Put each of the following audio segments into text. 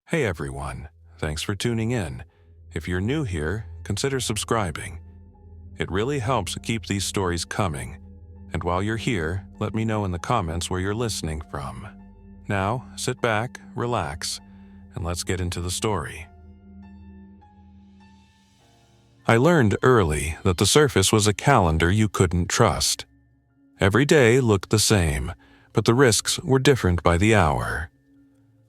Hey everyone, thanks for tuning in. If you're new here, consider subscribing. It really helps keep these stories coming. And while you're here, let me know in the comments where you're listening from. Now, sit back, relax, and let's get into the story. I learned early that the surface was a calendar you couldn't trust. Every day looked the same, but the risks were different by the hour.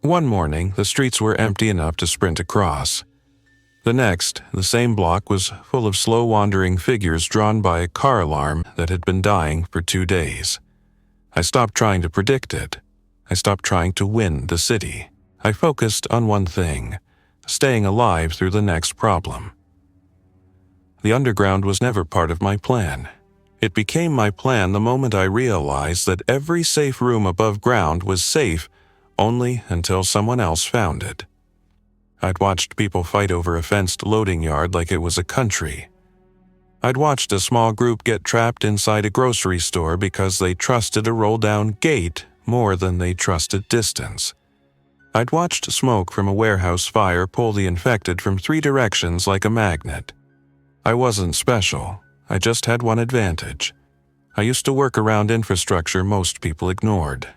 One morning, the streets were empty enough to sprint across. The next, the same block was full of slow-wandering figures drawn by a car alarm that had been dying for 2 days. I stopped trying to predict it. I stopped trying to win the city. I focused on one thing: staying alive through the next problem. The underground was never part of my plan. It became my plan the moment I realized that every safe room above ground was safe only until someone else found it. I'd watched people fight over a fenced loading yard like it was a country. I'd watched a small group get trapped inside a grocery store because they trusted a roll-down gate more than they trusted distance. I'd watched smoke from a warehouse fire pull the infected from 3 directions like a magnet. I wasn't special. I just had one advantage. I used to work around infrastructure most people ignored.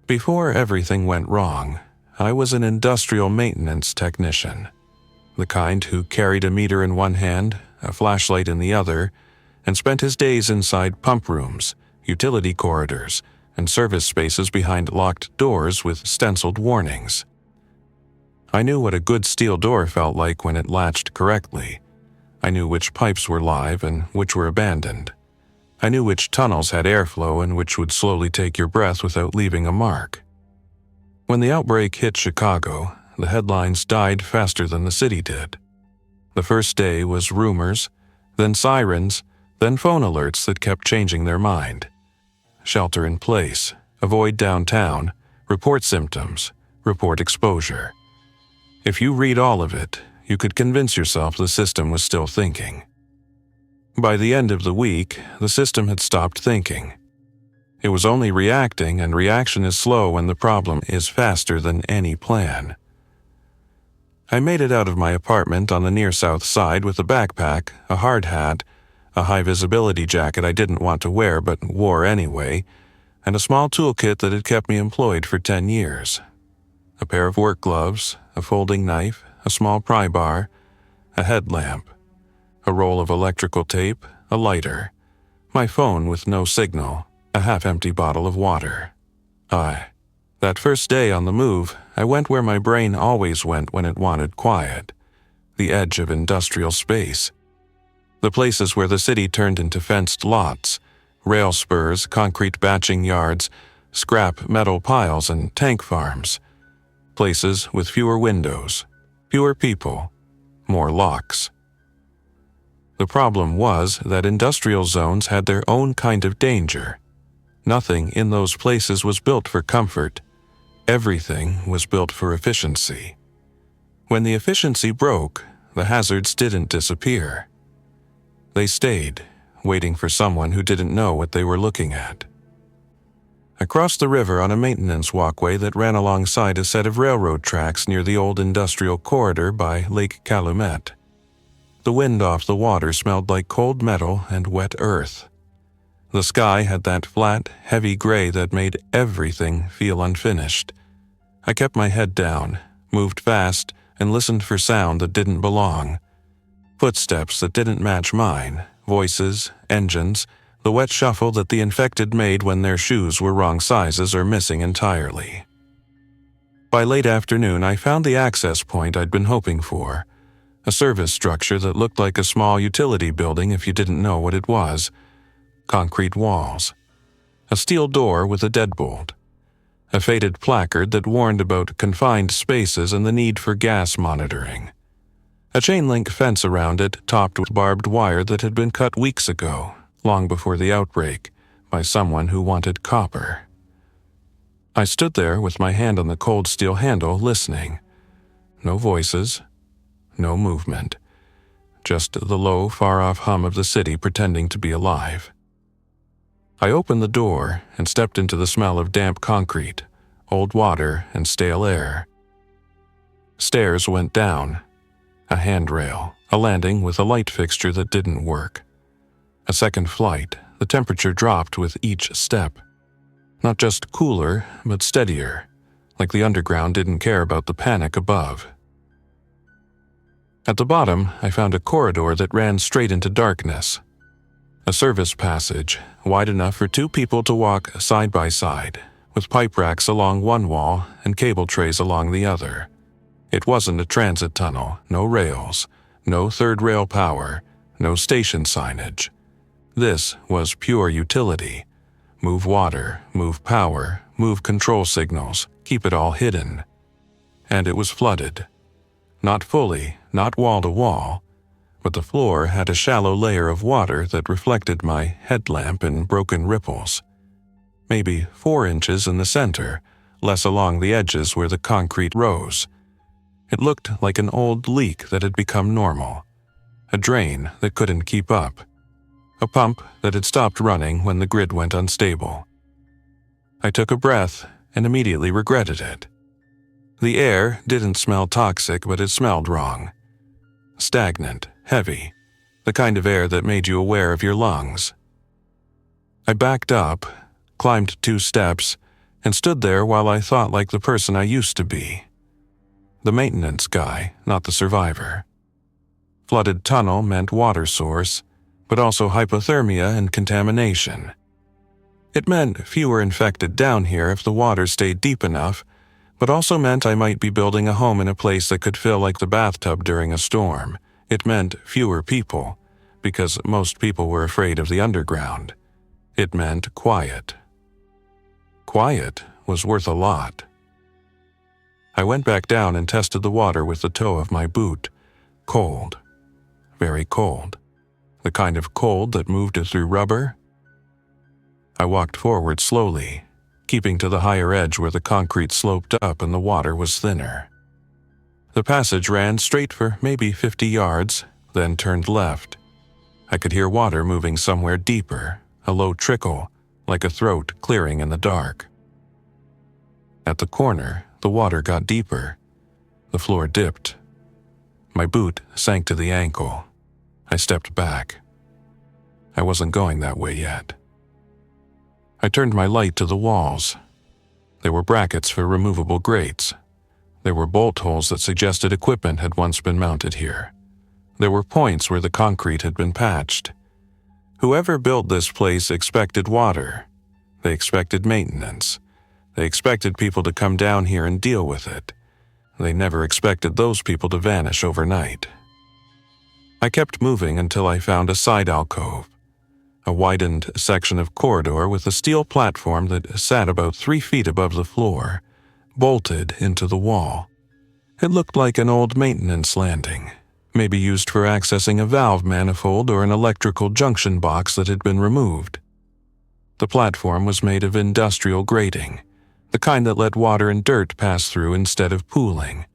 Before everything went wrong, I was an industrial maintenance technician. The kind who carried a meter in one hand, a flashlight in the other, and spent his days inside pump rooms, utility corridors, and service spaces behind locked doors with stenciled warnings. I knew what a good steel door felt like when it latched correctly. I knew which pipes were live and which were abandoned. I knew which tunnels had airflow and which would slowly take your breath without leaving a mark. When the outbreak hit Chicago, the headlines died faster than the city did. The first day was rumors, then sirens, then phone alerts that kept changing their mind. Shelter in place, avoid downtown, report symptoms, report exposure. If you read all of it, you could convince yourself the system was still thinking. By the end of the week, the system had stopped thinking. It was only reacting, and reaction is slow when the problem is faster than any plan. I made it out of my apartment on the near south side with a backpack, a hard hat, a high-visibility jacket I didn't want to wear but wore anyway, and a small toolkit that had kept me employed for 10 years. A pair of work gloves, a folding knife, a small pry bar, a headlamp, a roll of electrical tape, a lighter, my phone with no signal, a half-empty bottle of water. That first day on the move, I went where my brain always went when it wanted quiet, the edge of industrial space. The places where the city turned into fenced lots, rail spurs, concrete batching yards, scrap metal piles, and tank farms. Places with fewer windows, fewer people, more locks. The problem was that industrial zones had their own kind of danger. Nothing in those places was built for comfort. Everything was built for efficiency. When the efficiency broke, the hazards didn't disappear. They stayed, waiting for someone who didn't know what they were looking at. I crossed the river on a maintenance walkway that ran alongside a set of railroad tracks near the old industrial corridor by Lake Calumet. The wind off the water smelled like cold metal and wet earth. The sky had that flat, heavy gray that made everything feel unfinished. I kept my head down, moved fast, and listened for sound that didn't belong. Footsteps that didn't match mine, voices, engines, the wet shuffle that the infected made when their shoes were wrong sizes or missing entirely. By late afternoon, I found the access point I'd been hoping for. A service structure that looked like a small utility building if you didn't know what it was. Concrete walls. A steel door with a deadbolt. A faded placard that warned about confined spaces and the need for gas monitoring. A chain-link fence around it topped with barbed wire that had been cut weeks ago, long before the outbreak, by someone who wanted copper. I stood there with my hand on the cold steel handle, listening. No voices. No movement. Just the low, far-off hum of the city pretending to be alive. I opened the door and stepped into the smell of damp concrete, old water, and stale air. Stairs went down. A handrail, a landing with a light fixture that didn't work. A second flight, the temperature dropped with each step. Not just cooler, but steadier, like the underground didn't care about the panic above. At the bottom, I found a corridor that ran straight into darkness. A service passage, wide enough for 2 people to walk side by side, with pipe racks along one wall and cable trays along the other. It wasn't a transit tunnel, no rails, no third rail power, no station signage. This was pure utility. Move water, move power, move control signals, keep it all hidden. And it was flooded. Not fully, not wall to wall, but the floor had a shallow layer of water that reflected my headlamp in broken ripples. Maybe 4 inches in the center, less along the edges where the concrete rose. It looked like an old leak that had become normal. A drain that couldn't keep up. A pump that had stopped running when the grid went unstable. I took a breath and immediately regretted it. The air didn't smell toxic, but it smelled wrong. Stagnant, heavy, the kind of air that made you aware of your lungs. I backed up, climbed 2 steps, and stood there while I thought like the person I used to be. The maintenance guy, not the survivor. Flooded tunnel meant water source, but also hypothermia and contamination. It meant fewer infected down here if the water stayed deep enough, but also meant I might be building a home in a place that could fill like the bathtub during a storm. It meant fewer people, because most people were afraid of the underground. It meant quiet. Quiet was worth a lot. I went back down and tested the water with the toe of my boot. Cold. Very cold. The kind of cold that moved it through rubber. I walked forward slowly, keeping to the higher edge where the concrete sloped up and the water was thinner. The passage ran straight for maybe 50 yards, then turned left. I could hear water moving somewhere deeper, a low trickle, like a throat clearing in the dark. At the corner, the water got deeper. The floor dipped. My boot sank to the ankle. I stepped back. I wasn't going that way yet. I turned my light to the walls. There were brackets for removable grates. There were bolt holes that suggested equipment had once been mounted here. There were points where the concrete had been patched. Whoever built this place expected water. They expected maintenance. They expected people to come down here and deal with it. They never expected those people to vanish overnight. I kept moving until I found a side alcove, a widened section of corridor with a steel platform that sat about 3 feet above the floor, bolted into the wall. It looked like an old maintenance landing, maybe used for accessing a valve manifold or an electrical junction box that had been removed. The platform was made of industrial grating, the kind that let water and dirt pass through instead of pooling.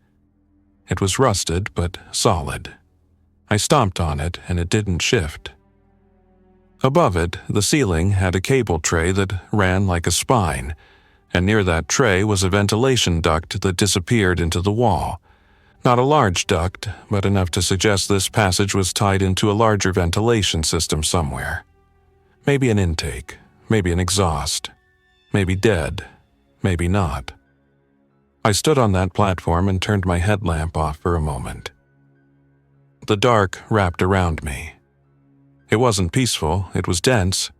It was rusted but solid. I stomped on it and it didn't shift. Above it, the ceiling had a cable tray that ran like a spine, and near that tray was a ventilation duct that disappeared into the wall. Not a large duct, but enough to suggest this passage was tied into a larger ventilation system somewhere. Maybe an intake, maybe an exhaust, maybe dead, maybe not. I stood on that platform and turned my headlamp off for a moment. The dark wrapped around me. It wasn't peaceful, it was dense,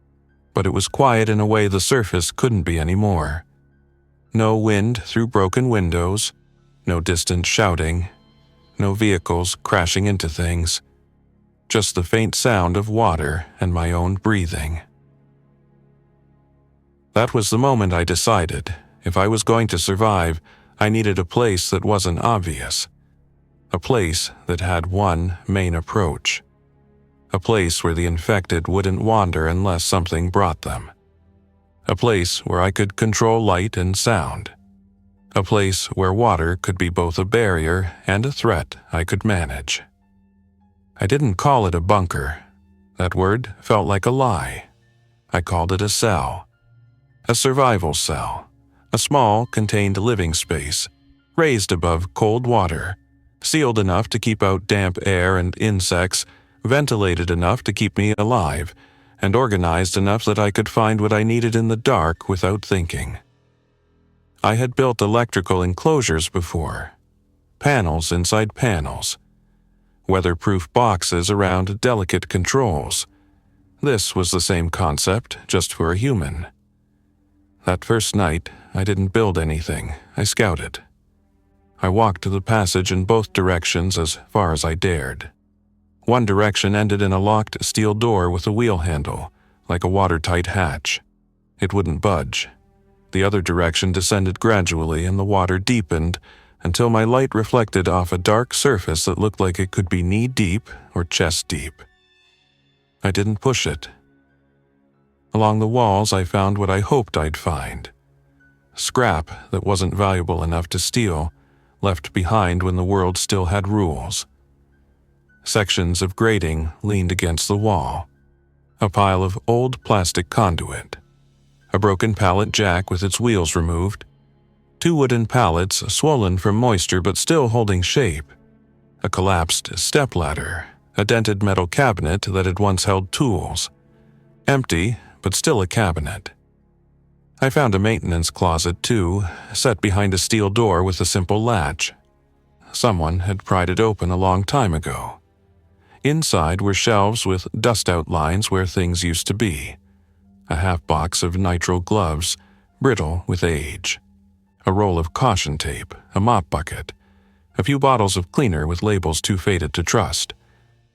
but it was quiet in a way the surface couldn't be anymore. No wind through broken windows, no distant shouting, no vehicles crashing into things, just the faint sound of water and my own breathing. That was the moment I decided, if I was going to survive, I needed a place that wasn't obvious. A place that had one main approach. A place where the infected wouldn't wander unless something brought them. A place where I could control light and sound. A place where water could be both a barrier and a threat I could manage. I didn't call it a bunker. That word felt like a lie. I called it a cell. A survival cell. A small, contained living space, raised above cold water, sealed enough to keep out damp air and insects, ventilated enough to keep me alive, and organized enough that I could find what I needed in the dark without thinking. I had built electrical enclosures before, panels inside panels, weatherproof boxes around delicate controls. This was the same concept, just for a human. That first night, I didn't build anything, I scouted. I walked the passage in both directions as far as I dared. One direction ended in a locked steel door with a wheel handle, like a watertight hatch. It wouldn't budge. The other direction descended gradually and the water deepened until my light reflected off a dark surface that looked like it could be knee-deep or chest-deep. I didn't push it. Along the walls I found what I hoped I'd find. Scrap that wasn't valuable enough to steal, left behind when the world still had rules. Sections of grating leaned against the wall. A pile of old plastic conduit. A broken pallet jack with its wheels removed. 2 wooden pallets swollen from moisture but still holding shape. A collapsed stepladder. A dented metal cabinet that had once held tools. Empty, but still a cabinet. I found a maintenance closet, too, set behind a steel door with a simple latch. Someone had pried it open a long time ago. Inside were shelves with dust outlines where things used to be. A half-box of nitrile gloves, brittle with age. A roll of caution tape, a mop bucket. A few bottles of cleaner with labels too faded to trust.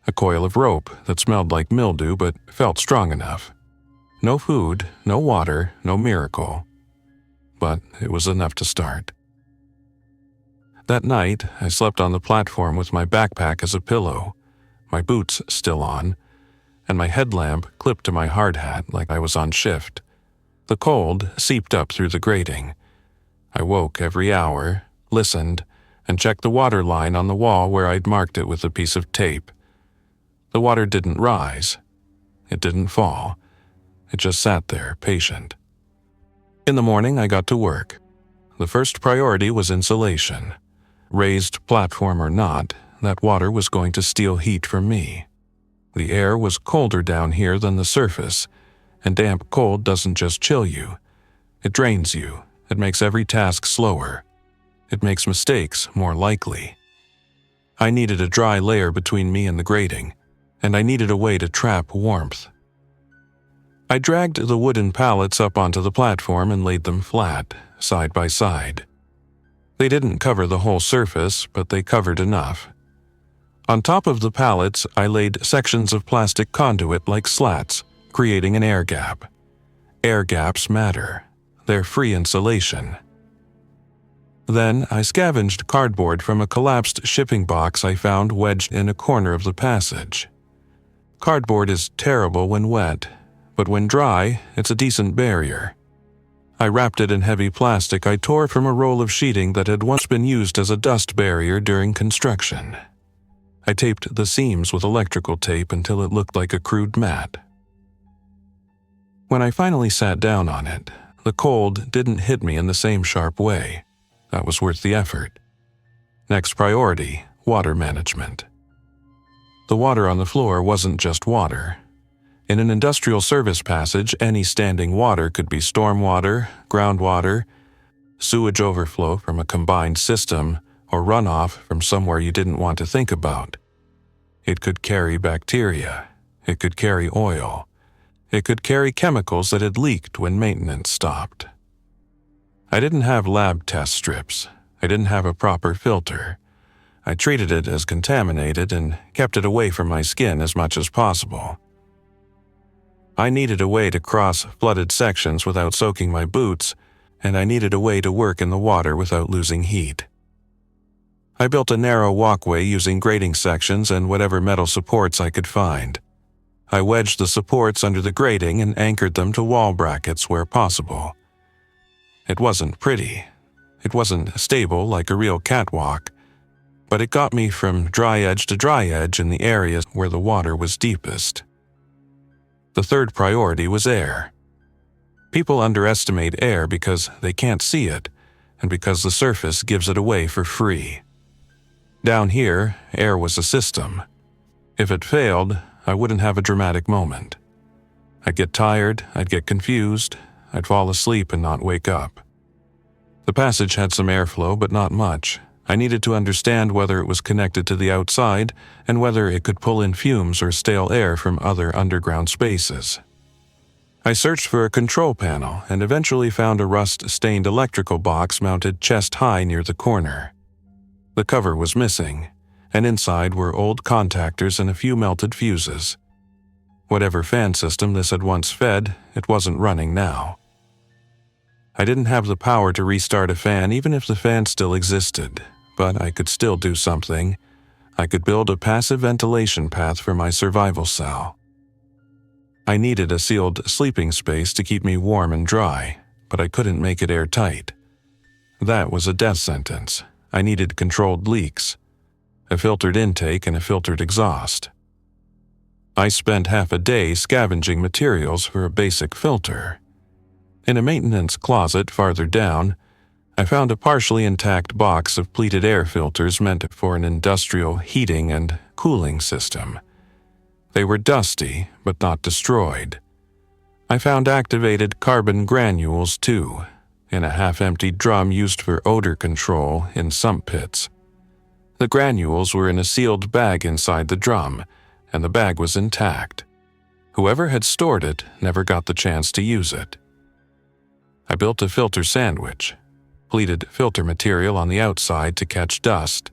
A coil of rope that smelled like mildew but felt strong enough. No food, no water, no miracle. But it was enough to start. That night, I slept on the platform with my backpack as a pillow, my boots still on, and my headlamp clipped to my hard hat like I was on shift. The cold seeped up through the grating. I woke every hour, listened, and checked the water line on the wall where I'd marked it with a piece of tape. The water didn't rise. It didn't fall. It just sat there, patient. In the morning, I got to work. The first priority was insulation. Raised platform or not, that water was going to steal heat from me. The air was colder down here than the surface, and damp cold doesn't just chill you. It drains you. It makes every task slower. It makes mistakes more likely. I needed a dry layer between me and the grating, and I needed a way to trap warmth. I dragged the wooden pallets up onto the platform and laid them flat, side by side. They didn't cover the whole surface, but they covered enough. On top of the pallets, I laid sections of plastic conduit like slats, creating an air gap. Air gaps matter. They're free insulation. Then I scavenged cardboard from a collapsed shipping box I found wedged in a corner of the passage. Cardboard is terrible when wet, but when dry, it's a decent barrier. I wrapped it in heavy plastic I tore from a roll of sheeting that had once been used as a dust barrier during construction. I taped the seams with electrical tape until it looked like a crude mat. When I finally sat down on it, the cold didn't hit me in the same sharp way. That was worth the effort. Next priority, water management. The water on the floor wasn't just water. In an industrial service passage, any standing water could be stormwater, groundwater, sewage overflow from a combined system, or runoff from somewhere you didn't want to think about. It could carry bacteria. It could carry oil. It could carry chemicals that had leaked when maintenance stopped. I didn't have lab test strips. I didn't have a proper filter. I treated it as contaminated and kept it away from my skin as much as possible. I needed a way to cross flooded sections without soaking my boots, and I needed a way to work in the water without losing heat. I built a narrow walkway using grating sections and whatever metal supports I could find. I wedged the supports under the grating and anchored them to wall brackets where possible. It wasn't pretty. It wasn't stable like a real catwalk, but it got me from dry edge to dry edge in the areas where the water was deepest. The third priority was air. People underestimate air because they can't see it, and because the surface gives it away for free. Down here, air was a system. If it failed, I wouldn't have a dramatic moment. I'd get tired, I'd get confused, I'd fall asleep and not wake up. The passage had some airflow, but not much. I needed to understand whether it was connected to the outside and whether it could pull in fumes or stale air from other underground spaces. I searched for a control panel and eventually found a rust-stained electrical box mounted chest-high near the corner. The cover was missing, and inside were old contactors and a few melted fuses. Whatever fan system this had once fed, it wasn't running now. I didn't have the power to restart a fan even if the fan still existed, but I could still do something. I could build a passive ventilation path for my survival cell. I needed a sealed sleeping space to keep me warm and dry, but I couldn't make it airtight. That was a death sentence. I needed controlled leaks, a filtered intake and a filtered exhaust. I spent half a day scavenging materials for a basic filter. In a maintenance closet farther down, I found a partially intact box of pleated air filters meant for an industrial heating and cooling system. They were dusty, but not destroyed. I found activated carbon granules, too, in a half-empty drum used for odor control in sump pits. The granules were in a sealed bag inside the drum, and the bag was intact. Whoever had stored it never got the chance to use it. I built a filter sandwich, pleated filter material on the outside to catch dust,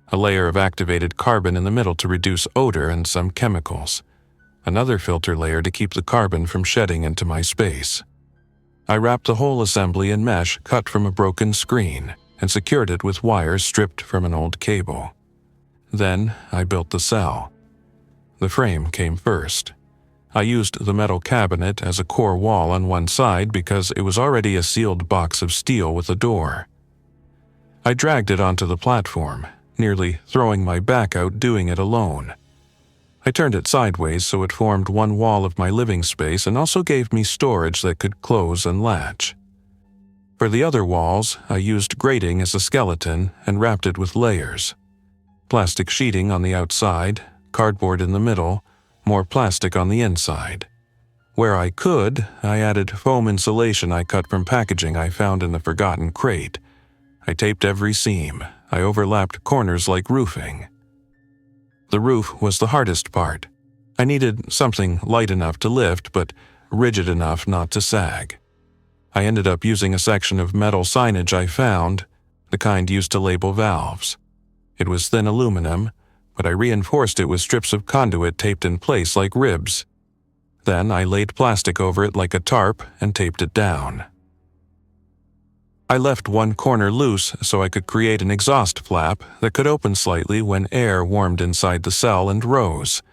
a layer of activated carbon in the middle to reduce odor and some chemicals, another filter layer to keep the carbon from shedding into my space. I wrapped the whole assembly in mesh cut from a broken screen and secured it with wires stripped from an old cable. Then I built the cell. The frame came first. I used the metal cabinet as a core wall on one side because it was already a sealed box of steel with a door. I dragged it onto the platform, nearly throwing my back out doing it alone. I turned it sideways so it formed one wall of my living space and also gave me storage that could close and latch. For the other walls, I used grating as a skeleton and wrapped it with layers. Plastic sheeting on the outside, cardboard in the middle, more plastic on the inside. Where I could, I added foam insulation I cut from packaging I found in the forgotten crate. I taped every seam. I overlapped corners like roofing. The roof was the hardest part. I needed something light enough to lift, but rigid enough not to sag. I ended up using a section of metal signage I found, the kind used to label valves. It was thin aluminum, but I reinforced it with strips of conduit taped in place like ribs. Then I laid plastic over it like a tarp and taped it down. I left one corner loose so I could create an exhaust flap that could open slightly when air warmed inside the cell and rose.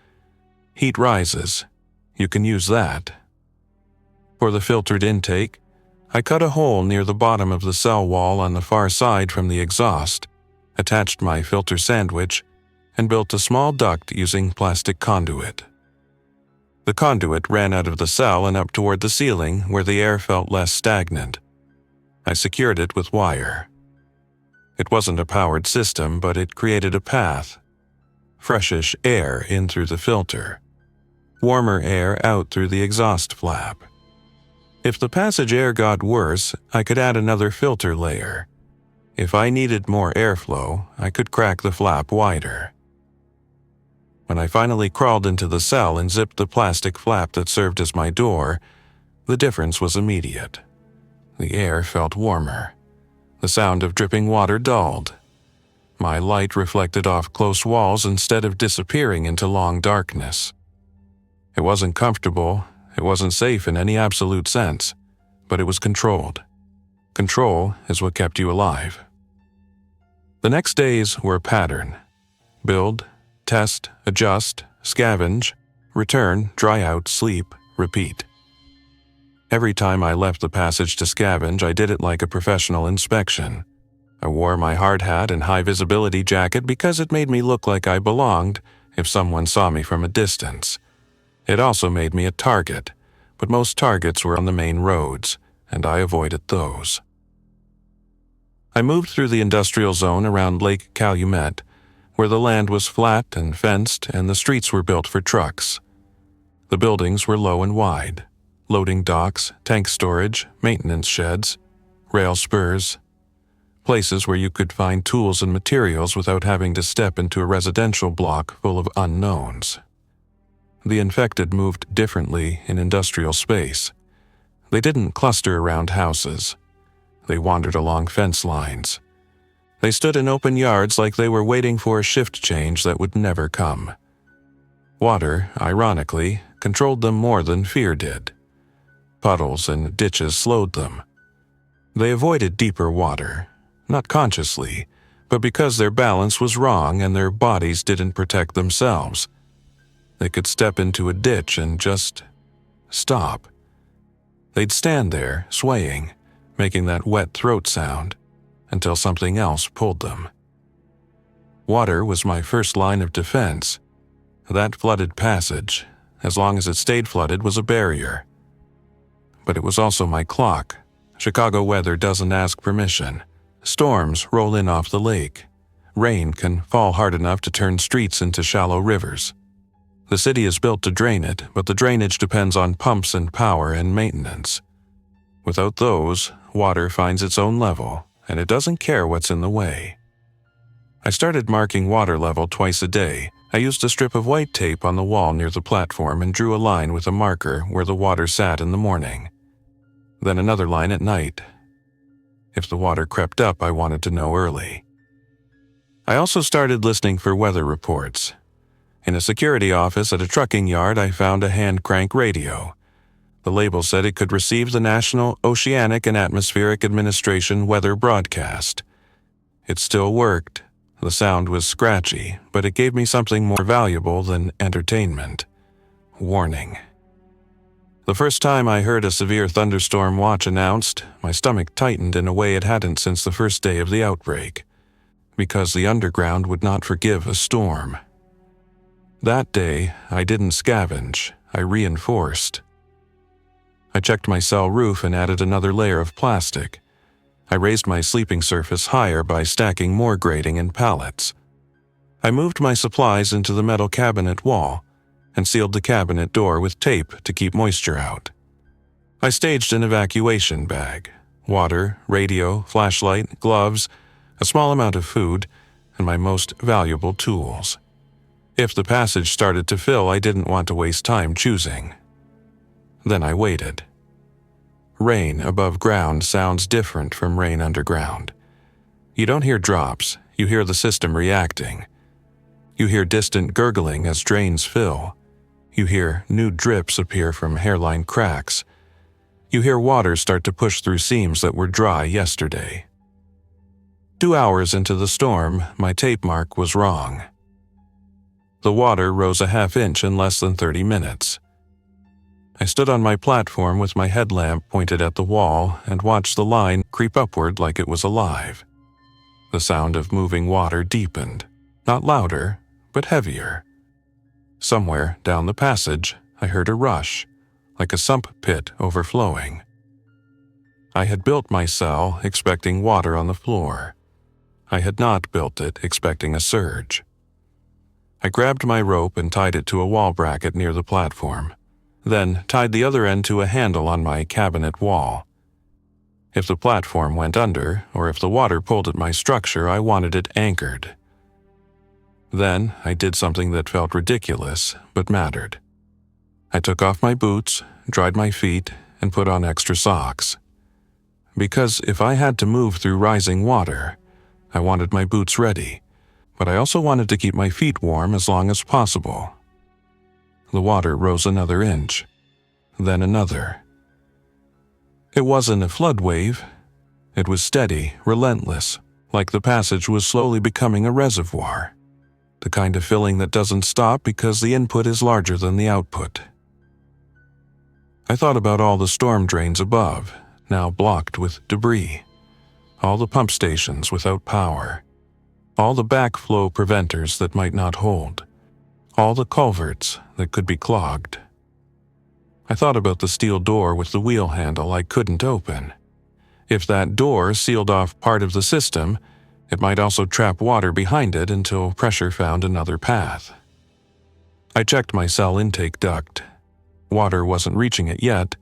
Heat rises. You can use that. For the filtered intake, I cut a hole near the bottom of the cell wall on the far side from the exhaust, attached my filter sandwich, and built a small duct using plastic conduit. The conduit ran out of the cell and up toward the ceiling where the air felt less stagnant. I secured it with wire. It wasn't a powered system, but it created a path. Freshish air in through the filter. Warmer air out through the exhaust flap. If the passage air got worse, I could add another filter layer. If I needed more airflow, I could crack the flap wider. When I finally crawled into the cell and zipped the plastic flap that served as my door, the difference was immediate. The air felt warmer. The sound of dripping water dulled. My light reflected off close walls instead of disappearing into long darkness. It wasn't comfortable, it wasn't safe in any absolute sense, but it was controlled. Control is what kept you alive. The next days were a pattern. Build, test, adjust, scavenge, return, dry out, sleep, repeat. Every time I left the passage to scavenge, I did it like a professional inspection. I wore my hard hat and high-visibility jacket because it made me look like I belonged if someone saw me from a distance. It also made me a target, but most targets were on the main roads, and I avoided those. I moved through the industrial zone around Lake Calumet, where the land was flat and fenced and the streets were built for trucks. The buildings were low and wide, loading docks, tank storage, maintenance sheds, rail spurs, places where you could find tools and materials without having to step into a residential block full of unknowns. The infected moved differently in industrial space. They didn't cluster around houses. They wandered along fence lines. They stood in open yards like they were waiting for a shift change that would never come. Water, ironically, controlled them more than fear did. Puddles and ditches slowed them. They avoided deeper water, not consciously, but because their balance was wrong and their bodies didn't protect themselves. They could step into a ditch and just stop. They'd stand there, swaying, making that wet throat sound, until something else pulled them. Water was my first line of defense. That flooded passage, as long as it stayed flooded, was a barrier. But it was also my clock. Chicago weather doesn't ask permission. Storms roll in off the lake. Rain can fall hard enough to turn streets into shallow rivers. The city is built to drain it, but the drainage depends on pumps and power and maintenance. Without those, water finds its own level, and it doesn't care what's in the way. I started marking water level twice a day. I used a strip of white tape on the wall near the platform and drew a line with a marker where the water sat in the morning. Then another line at night. If the water crept up, I wanted to know early. I also started listening for weather reports. In a security office at a trucking yard, I found a hand crank radio. The label said it could receive the National Oceanic and Atmospheric Administration weather broadcast. It still worked. The sound was scratchy, but it gave me something more valuable than entertainment. Warning. The first time I heard a severe thunderstorm watch announced, my stomach tightened in a way it hadn't since the first day of the outbreak, because the underground would not forgive a storm. That day, I didn't scavenge, I reinforced. I checked my cell roof and added another layer of plastic. I raised my sleeping surface higher by stacking more grating and pallets. I moved my supplies into the metal cabinet wall and sealed the cabinet door with tape to keep moisture out. I staged an evacuation bag: water, radio, flashlight, gloves, a small amount of food, and my most valuable tools. If the passage started to fill, I didn't want to waste time choosing. Then I waited. Rain above ground sounds different from rain underground. You don't hear drops, you hear the system reacting. You hear distant gurgling as drains fill. You hear new drips appear from hairline cracks. You hear water start to push through seams that were dry yesterday. 2 hours into the storm, my tape mark was wrong. The water rose a half inch in less than 30 minutes. I stood on my platform with my headlamp pointed at the wall and watched the line creep upward like it was alive. The sound of moving water deepened, not louder, but heavier. Somewhere down the passage, I heard a rush, like a sump pit overflowing. I had built my cell expecting water on the floor. I had not built it expecting a surge. I grabbed my rope and tied it to a wall bracket near the platform, then tied the other end to a handle on my cabinet wall. If the platform went under, or if the water pulled at my structure, I wanted it anchored. Then I did something that felt ridiculous, but mattered. I took off my boots, dried my feet, and put on extra socks. Because if I had to move through rising water, I wanted my boots ready, but I also wanted to keep my feet warm as long as possible. The water rose another inch, then another. It wasn't a flood wave. It was steady, relentless, like the passage was slowly becoming a reservoir. The kind of filling that doesn't stop because the input is larger than the output. I thought about all the storm drains above, now blocked with debris, all the pump stations without power, all the backflow preventers that might not hold, all the culverts that could be clogged. I thought about the steel door with the wheel handle I couldn't open. If that door sealed off part of the system, It might also trap water behind it until pressure found another path. I checked my cell intake duct. Water wasn't reaching it yet,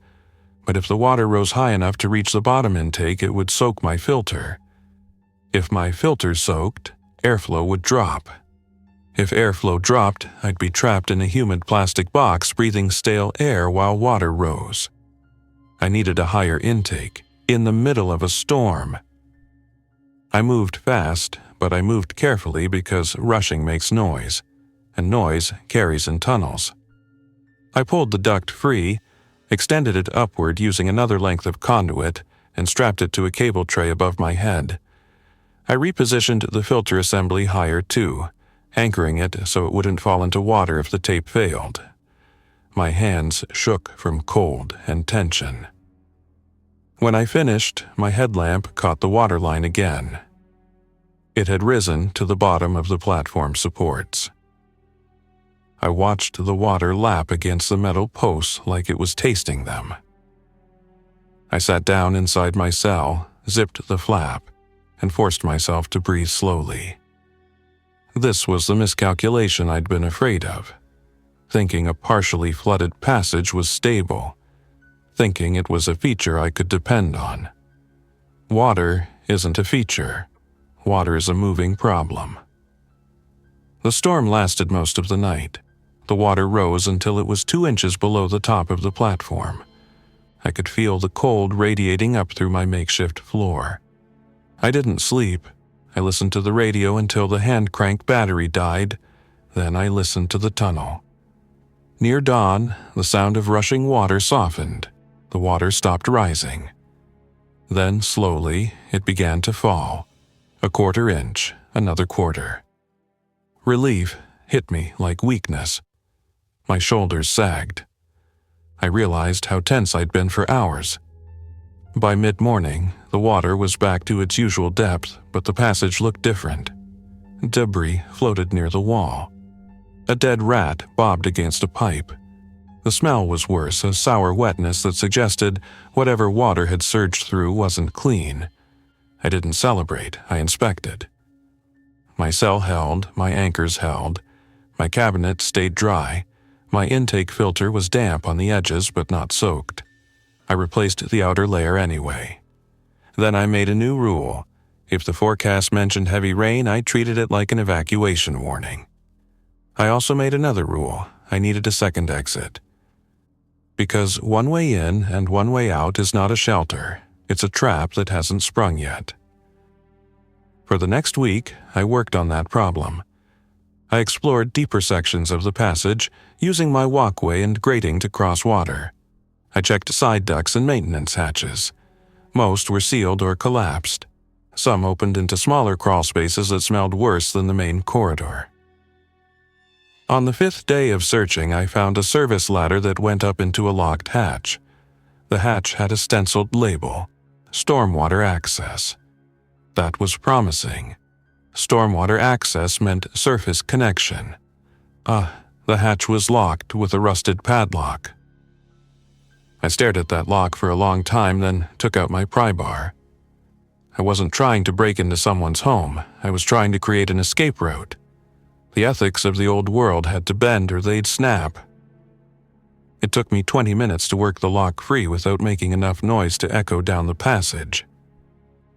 but if the water rose high enough to reach the bottom intake, it would soak my filter. If my filter soaked, airflow would drop. If airflow dropped, I'd be trapped in a humid plastic box breathing stale air while water rose. I needed a higher intake, in the middle of a storm. I moved fast, but I moved carefully because rushing makes noise, and noise carries in tunnels. I pulled the duct free, extended it upward using another length of conduit, and strapped it to a cable tray above my head. I repositioned the filter assembly higher too, anchoring it so it wouldn't fall into water if the tape failed. My hands shook from cold and tension. When I finished, my headlamp caught the waterline again. It had risen to the bottom of the platform supports. I watched the water lap against the metal posts like it was tasting them. I sat down inside my cell, zipped the flap, and forced myself to breathe slowly. This was the miscalculation I'd been afraid of. Thinking a partially flooded passage was stable. Thinking it was a feature I could depend on. Water isn't a feature. Water is a moving problem. The storm lasted most of the night. The water rose until it was 2 inches below the top of the platform. I could feel the cold radiating up through my makeshift floor. I didn't sleep. I listened to the radio until the hand crank battery died. Then I listened to the tunnel. Near dawn, the sound of rushing water softened. The water stopped rising. Then, slowly, it began to fall. A 1/4 inch, another 1/4. Relief hit me like weakness. My shoulders sagged. I realized how tense I'd been for hours. By mid-morning, the water was back to its usual depth, but the passage looked different. Debris floated near the wall. A dead rat bobbed against a pipe. The smell was worse, a sour wetness that suggested whatever water had surged through wasn't clean. I didn't celebrate, I inspected. My cell held, my anchors held, my cabinet stayed dry, my intake filter was damp on the edges but not soaked. I replaced the outer layer anyway. Then I made a new rule. If the forecast mentioned heavy rain, I treated it like an evacuation warning. I also made another rule. I needed a second exit. Because one way in and one way out is not a shelter. It's a trap that hasn't sprung yet. For the next week, I worked on that problem. I explored deeper sections of the passage, using my walkway and grating to cross water. I checked side ducts and maintenance hatches. Most were sealed or collapsed. Some opened into smaller crawl spaces that smelled worse than the main corridor. On the 5th day of searching, I found a service ladder that went up into a locked hatch. The hatch had a stenciled label, Stormwater Access. That was promising. Stormwater access meant surface connection. The hatch was locked with a rusted padlock. I stared at that lock for a long time, then took out my pry bar. I wasn't trying to break into someone's home. I was trying to create an escape route. The ethics of the old world had to bend or they'd snap. It took me 20 minutes to work the lock free without making enough noise to echo down the passage.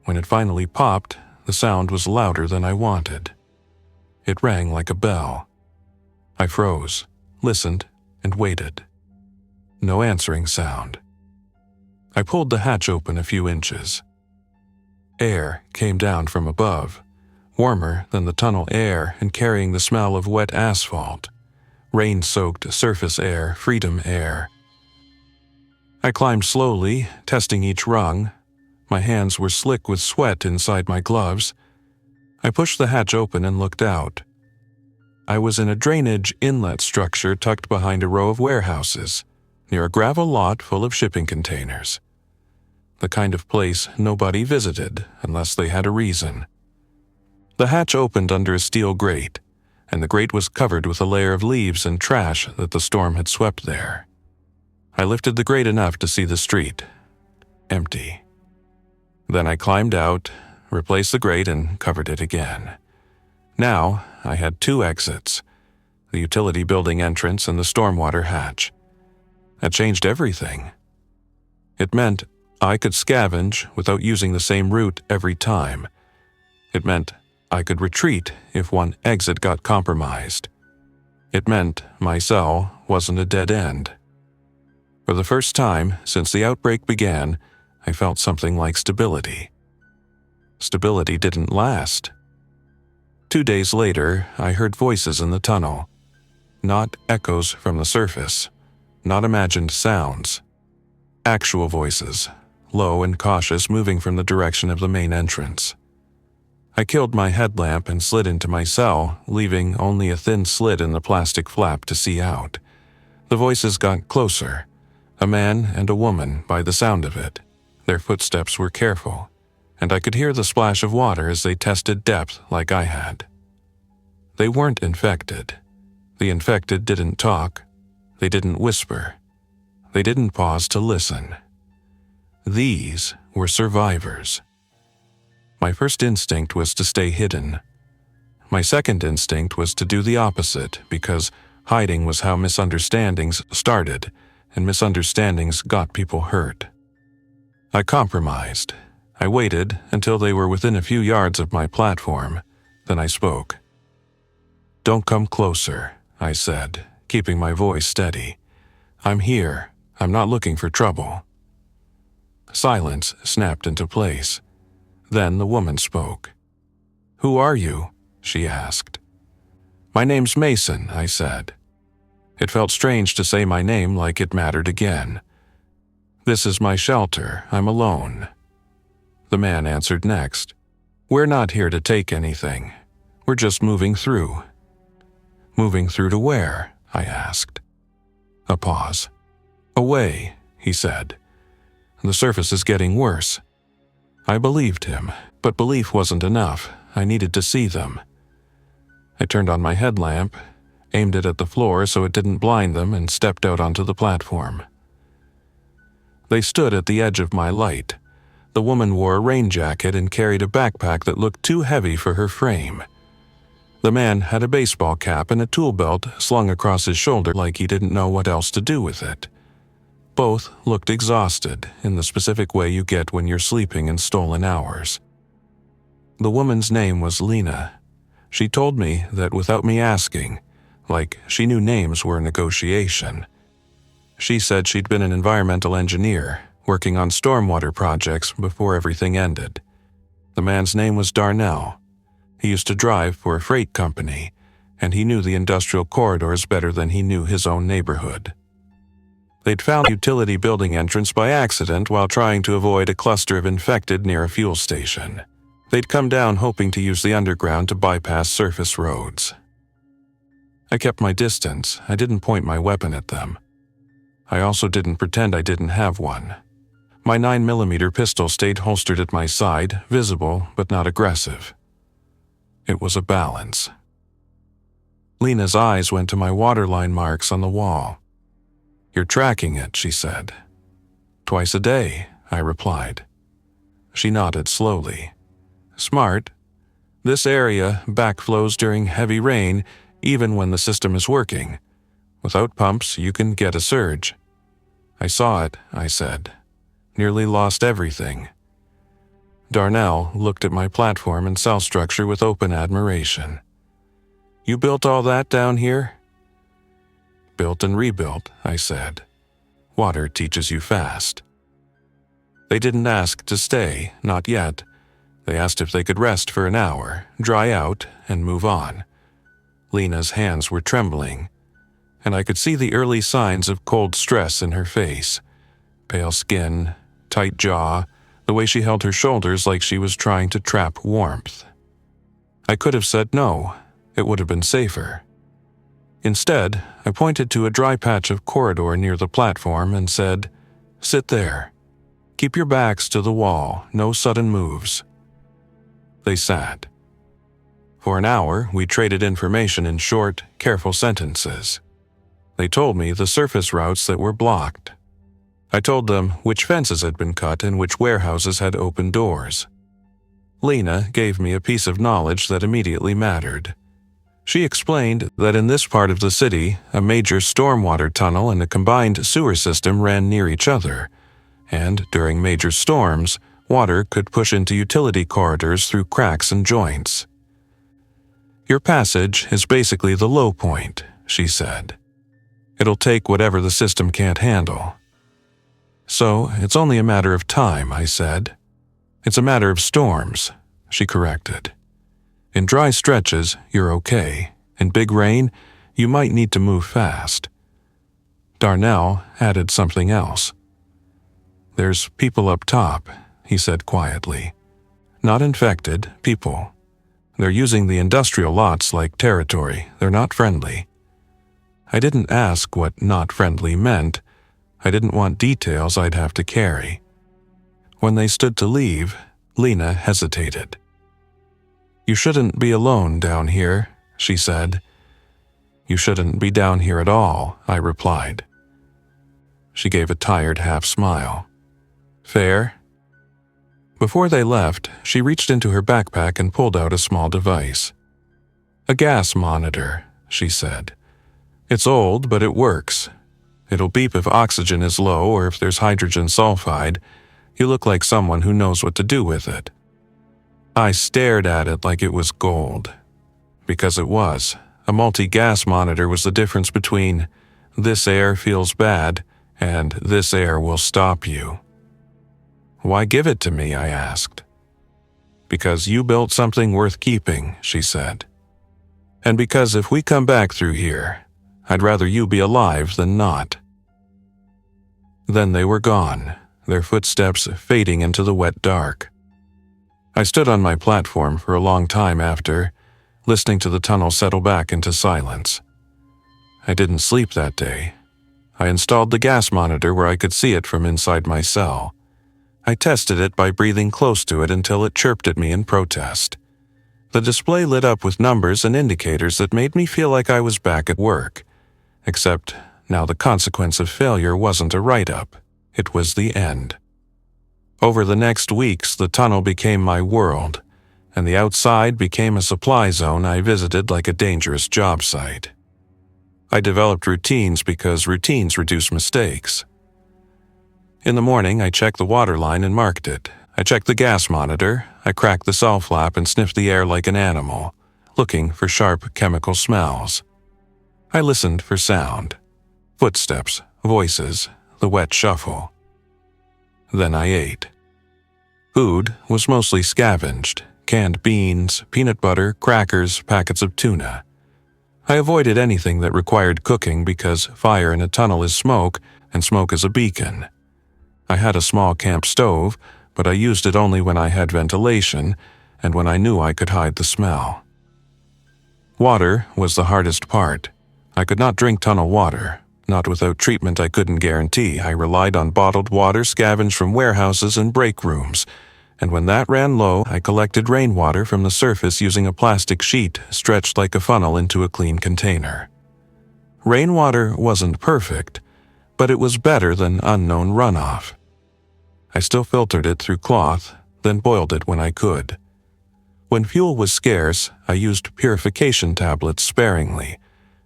When it finally popped, the sound was louder than I wanted. It rang like a bell. I froze, listened, and waited. No answering sound. I pulled the hatch open a few inches. Air came down from above, warmer than the tunnel air and carrying the smell of wet asphalt. Rain-soaked surface air, freedom air. I climbed slowly, testing each rung. My hands were slick with sweat inside my gloves. I pushed the hatch open and looked out. I was in a drainage inlet structure tucked behind a row of warehouses, near a gravel lot full of shipping containers. The kind of place nobody visited unless they had a reason. The hatch opened under a steel grate, and the grate was covered with a layer of leaves and trash that the storm had swept there. I lifted the grate enough to see the street. Empty. Then I climbed out, replaced the grate, and covered it again. Now, I had two exits, the utility building entrance and the stormwater hatch. That changed everything. It meant I could scavenge without using the same route every time. It meant I could retreat if one exit got compromised. It meant my cell wasn't a dead end. For the first time since the outbreak began, I felt something like stability. Stability didn't last. 2 days later, I heard voices in the tunnel. Not echoes from the surface, not imagined sounds. Actual voices, low and cautious, moving from the direction of the main entrance. I killed my headlamp and slid into my cell, leaving only a thin slit in the plastic flap to see out. The voices got closer, a man and a woman by the sound of it. Their footsteps were careful, and I could hear the splash of water as they tested depth like I had. They weren't infected. The infected didn't talk. They didn't whisper. They didn't pause to listen. These were survivors. My first instinct was to stay hidden. My second instinct was to do the opposite, because hiding was how misunderstandings started, and misunderstandings got people hurt. I compromised. I waited until they were within a few yards of my platform. Then I spoke. "Don't come closer," I said, keeping my voice steady. "I'm here. I'm not looking for trouble." Silence snapped into place. Then the woman spoke. "Who are you?" she asked. "My name's Mason," I said. It felt strange to say my name like it mattered again. "This is my shelter. I'm alone." The man answered next. "We're not here to take anything. We're just moving through." "Moving through to where?" I asked. A pause. "Away," he said. "The surface is getting worse." I believed him, but belief wasn't enough. I needed to see them. I turned on my headlamp, aimed it at the floor so it didn't blind them, and stepped out onto the platform. They stood at the edge of my light. The woman wore a rain jacket and carried a backpack that looked too heavy for her frame. The man had a baseball cap and a tool belt slung across his shoulder like he didn't know what else to do with it. Both looked exhausted in the specific way you get when you're sleeping in stolen hours. The woman's name was Lena. She told me that without me asking, like she knew names were a negotiation. She said she'd been an environmental engineer, working on stormwater projects before everything ended. The man's name was Darnell. He used to drive for a freight company, and he knew the industrial corridors better than he knew his own neighborhood. They'd found the utility building entrance by accident while trying to avoid a cluster of infected near a fuel station. They'd come down hoping to use the underground to bypass surface roads. I kept my distance. I didn't point my weapon at them. I also didn't pretend I didn't have one. My 9mm pistol stayed holstered at my side, visible but not aggressive. It was a balance. Lena's eyes went to my waterline marks on the wall. "You're tracking it," she said. "Twice a day," I replied. She nodded slowly. "Smart. This area backflows during heavy rain, even when the system is working. Without pumps, you can get a surge." "I saw it," I said. "Nearly lost everything." Darnell looked at my platform and cell structure with open admiration. "You built all that down here?" "Built and rebuilt," I said. "Water teaches you fast." They didn't ask to stay, not yet. They asked if they could rest for an hour, dry out, and move on. Lena's hands were trembling, and I could see the early signs of cold stress in her face. Pale skin, tight jaw, the way she held her shoulders like she was trying to trap warmth. I could have said no. It would have been safer. Instead, I pointed to a dry patch of corridor near the platform and said, "Sit there. Keep your backs to the wall, no sudden moves." They sat. For an hour, we traded information in short, careful sentences. They told me the surface routes that were blocked. I told them which fences had been cut and which warehouses had open doors. Lena gave me a piece of knowledge that immediately mattered. She explained that in this part of the city, a major stormwater tunnel and a combined sewer system ran near each other, and during major storms, water could push into utility corridors through cracks and joints. Your passage is basically the low point, she said. It'll take whatever the system can't handle. So it's only a matter of time, I said. It's a matter of storms, she corrected. In dry stretches, you're okay. In big rain, you might need to move fast. Darnell added something else. There's people up top, he said quietly. Not infected, people. They're using the industrial lots like territory. They're not friendly. I didn't ask what not friendly meant. I didn't want details I'd have to carry. When they stood to leave, Lena hesitated. You shouldn't be alone down here, she said. You shouldn't be down here at all, I replied. She gave a tired half-smile. Fair? Before they left, she reached into her backpack and pulled out a small device. A gas monitor, she said. It's old, but it works. It'll beep if oxygen is low or if there's hydrogen sulfide. You look like someone who knows what to do with it. I stared at it like it was gold. Because it was. A multi-gas monitor was the difference between this air feels bad and this air will stop you. Why give it to me, I asked. Because you built something worth keeping, she said. And because if we come back through here, I'd rather you be alive than not. Then they were gone, their footsteps fading into the wet dark. I stood on my platform for a long time after, listening to the tunnel settle back into silence. I didn't sleep that day. I installed the gas monitor where I could see it from inside my cell. I tested it by breathing close to it until it chirped at me in protest. The display lit up with numbers and indicators that made me feel like I was back at work. Except now the consequence of failure wasn't a write-up. It was the end. Over the next weeks, the tunnel became my world, and the outside became a supply zone I visited like a dangerous job site. I developed routines because routines reduce mistakes. In the morning, I checked the waterline and marked it. I checked the gas monitor, I cracked the cell flap and sniffed the air like an animal, looking for sharp chemical smells. I listened for sound. Footsteps, voices, the wet shuffle. Then I ate. Food was mostly scavenged, canned beans, peanut butter, crackers, packets of tuna. I avoided anything that required cooking because fire in a tunnel is smoke, and smoke is a beacon. I had a small camp stove, but I used it only when I had ventilation and when I knew I could hide the smell. Water was the hardest part. I could not drink tunnel water. Not without treatment I couldn't guarantee. I relied on bottled water scavenged from warehouses and break rooms, and when that ran low, I collected rainwater from the surface using a plastic sheet stretched like a funnel into a clean container. Rainwater wasn't perfect, but it was better than unknown runoff. I still filtered it through cloth, then boiled it when I could. When fuel was scarce, I used purification tablets sparingly,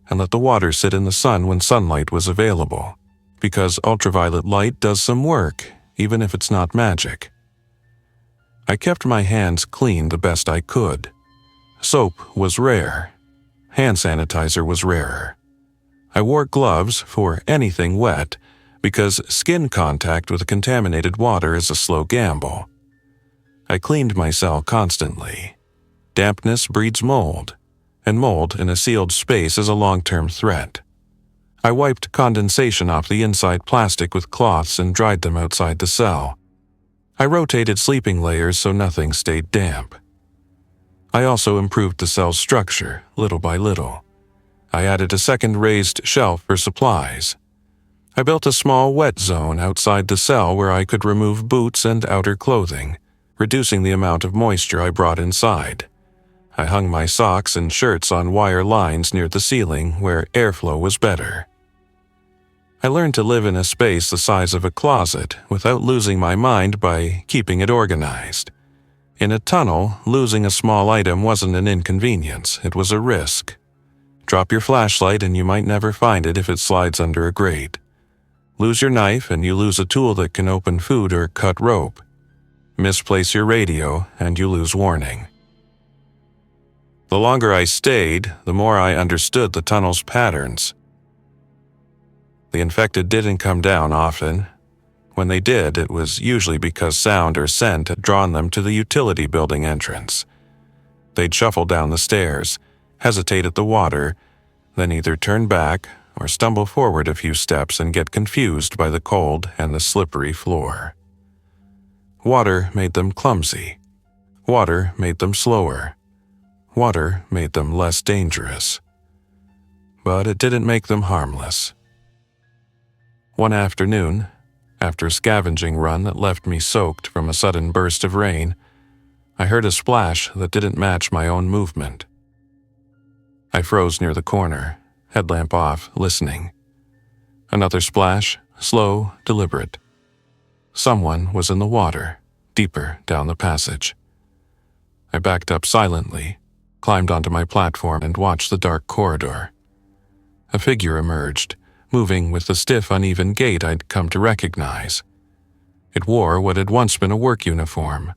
and let the water sit in the sun when sunlight was available, because ultraviolet light does some work, even if it's not magic. I kept my hands clean the best I could. Soap was rare. Hand sanitizer was rarer. I wore gloves for anything wet, because skin contact with contaminated water is a slow gamble. I cleaned my cell constantly. Dampness breeds mold, and mold in a sealed space is a long-term threat. I wiped condensation off the inside plastic with cloths and dried them outside the cell. I rotated sleeping layers so nothing stayed damp. I also improved the cell's structure, little by little. I added a second raised shelf for supplies. I built a small wet zone outside the cell where I could remove boots and outer clothing, reducing the amount of moisture I brought inside. I hung my socks and shirts on wire lines near the ceiling where airflow was better. I learned to live in a space the size of a closet without losing my mind by keeping it organized. In a tunnel, losing a small item wasn't an inconvenience, it was a risk. Drop your flashlight and you might never find it if it slides under a grate. Lose your knife and you lose a tool that can open food or cut rope. Misplace your radio and you lose warning. The longer I stayed, the more I understood the tunnel's patterns. The infected didn't come down often. When they did, it was usually because sound or scent had drawn them to the utility building entrance. They'd shuffle down the stairs, hesitate at the water, then either turn back or stumble forward a few steps and get confused by the cold and the slippery floor. Water made them clumsy. Water made them slower. Water made them less dangerous. But it didn't make them harmless. One afternoon, after a scavenging run that left me soaked from a sudden burst of rain, I heard a splash that didn't match my own movement. I froze near the corner, headlamp off, listening. Another splash, slow, deliberate. Someone was in the water, deeper down the passage. I backed up silently, climbed onto my platform and watched the dark corridor. A figure emerged, moving with the stiff, uneven gait I'd come to recognize. It wore what had once been a work uniform,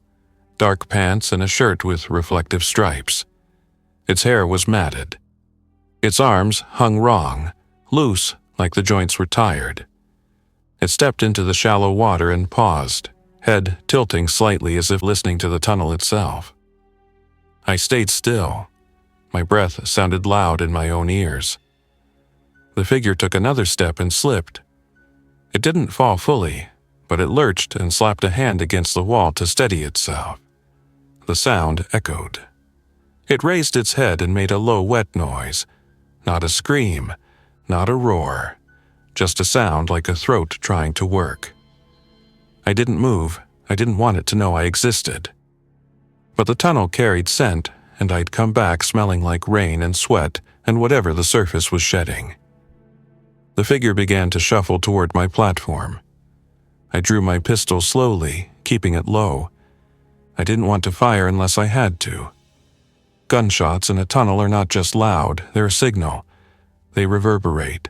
dark pants and a shirt with reflective stripes. Its hair was matted. Its arms hung wrong, loose like the joints were tired. It stepped into the shallow water and paused, head tilting slightly as if listening to the tunnel itself. I stayed still. My breath sounded loud in my own ears. The figure took another step and slipped. It didn't fall fully, but it lurched and slapped a hand against the wall to steady itself. The sound echoed. It raised its head and made a low, wet noise. Not a scream, not a roar, just a sound like a throat trying to work. I didn't move. I didn't want it to know I existed. But the tunnel carried scent, and I'd come back smelling like rain and sweat and whatever the surface was shedding. The figure began to shuffle toward my platform. I drew my pistol slowly, keeping it low. I didn't want to fire unless I had to. Gunshots in a tunnel are not just loud, they're a signal. They reverberate.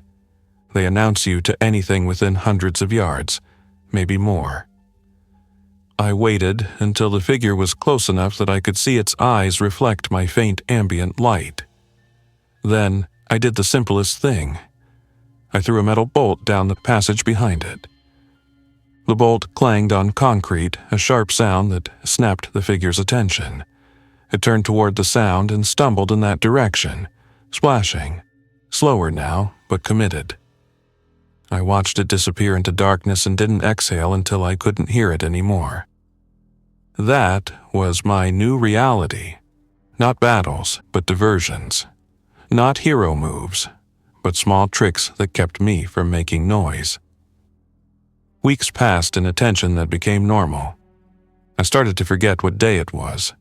They announce you to anything within hundreds of yards, maybe more. I waited until the figure was close enough that I could see its eyes reflect my faint ambient light. Then I did the simplest thing. I threw a metal bolt down the passage behind it. The bolt clanged on concrete, a sharp sound that snapped the figure's attention. It turned toward the sound and stumbled in that direction, splashing, slower now, but committed. I watched it disappear into darkness and didn't exhale until I couldn't hear it anymore. That was my new reality. Not battles, but diversions. Not hero moves, but small tricks that kept me from making noise. Weeks passed in a tension that became normal. I started to forget what day it was.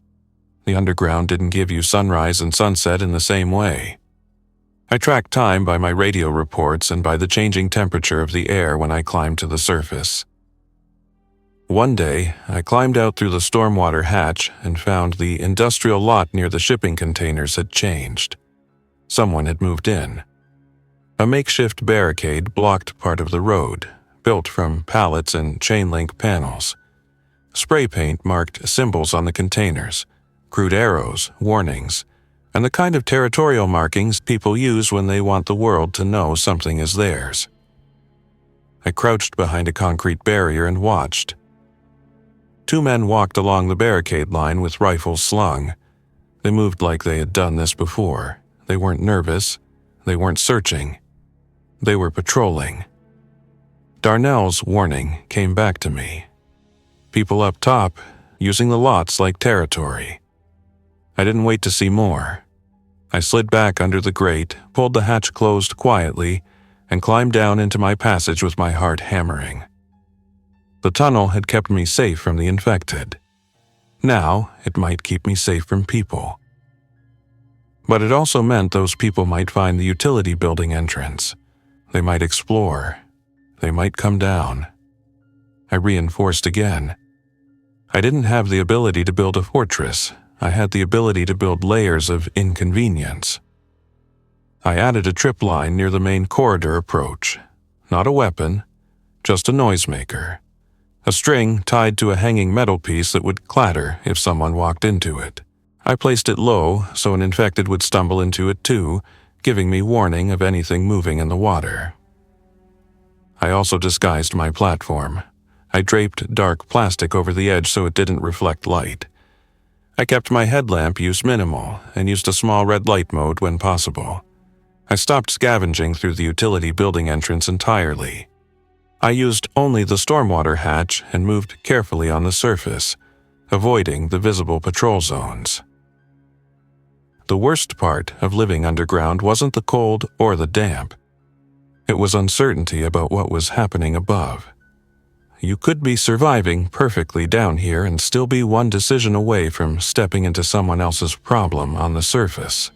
The underground didn't give you sunrise and sunset in the same way. I tracked time by my radio reports and by the changing temperature of the air when I climbed to the surface. One day, I climbed out through the stormwater hatch and found the industrial lot near the shipping containers had changed. Someone had moved in. A makeshift barricade blocked part of the road, built from pallets and chain-link panels. Spray paint marked symbols on the containers, crude arrows, warnings, and the kind of territorial markings people use when they want the world to know something is theirs. I crouched behind a concrete barrier and watched. 2 men walked along the barricade line with rifles slung. They moved like they had done this before. They weren't nervous. They weren't searching. They were patrolling. Darnell's warning came back to me. People up top, using the lots like territory. I didn't wait to see more. I slid back under the grate, pulled the hatch closed quietly, and climbed down into my passage with my heart hammering. The tunnel had kept me safe from the infected. Now, it might keep me safe from people. But it also meant those people might find the utility building entrance. They might explore. They might come down. I reinforced again. I didn't have the ability to build a fortress. I had the ability to build layers of inconvenience. I added a trip line near the main corridor approach. Not a weapon, just a noisemaker. A string tied to a hanging metal piece that would clatter if someone walked into it. I placed it low so an infected would stumble into it too, giving me warning of anything moving in the water. I also disguised my platform. I draped dark plastic over the edge so it didn't reflect light. I kept my headlamp use minimal and used a small red light mode when possible. I stopped scavenging through the utility building entrance entirely. I used only the stormwater hatch and moved carefully on the surface, avoiding the visible patrol zones. The worst part of living underground wasn't the cold or the damp. It was uncertainty about what was happening above. You could be surviving perfectly down here and still be one decision away from stepping into someone else's problem on the surface.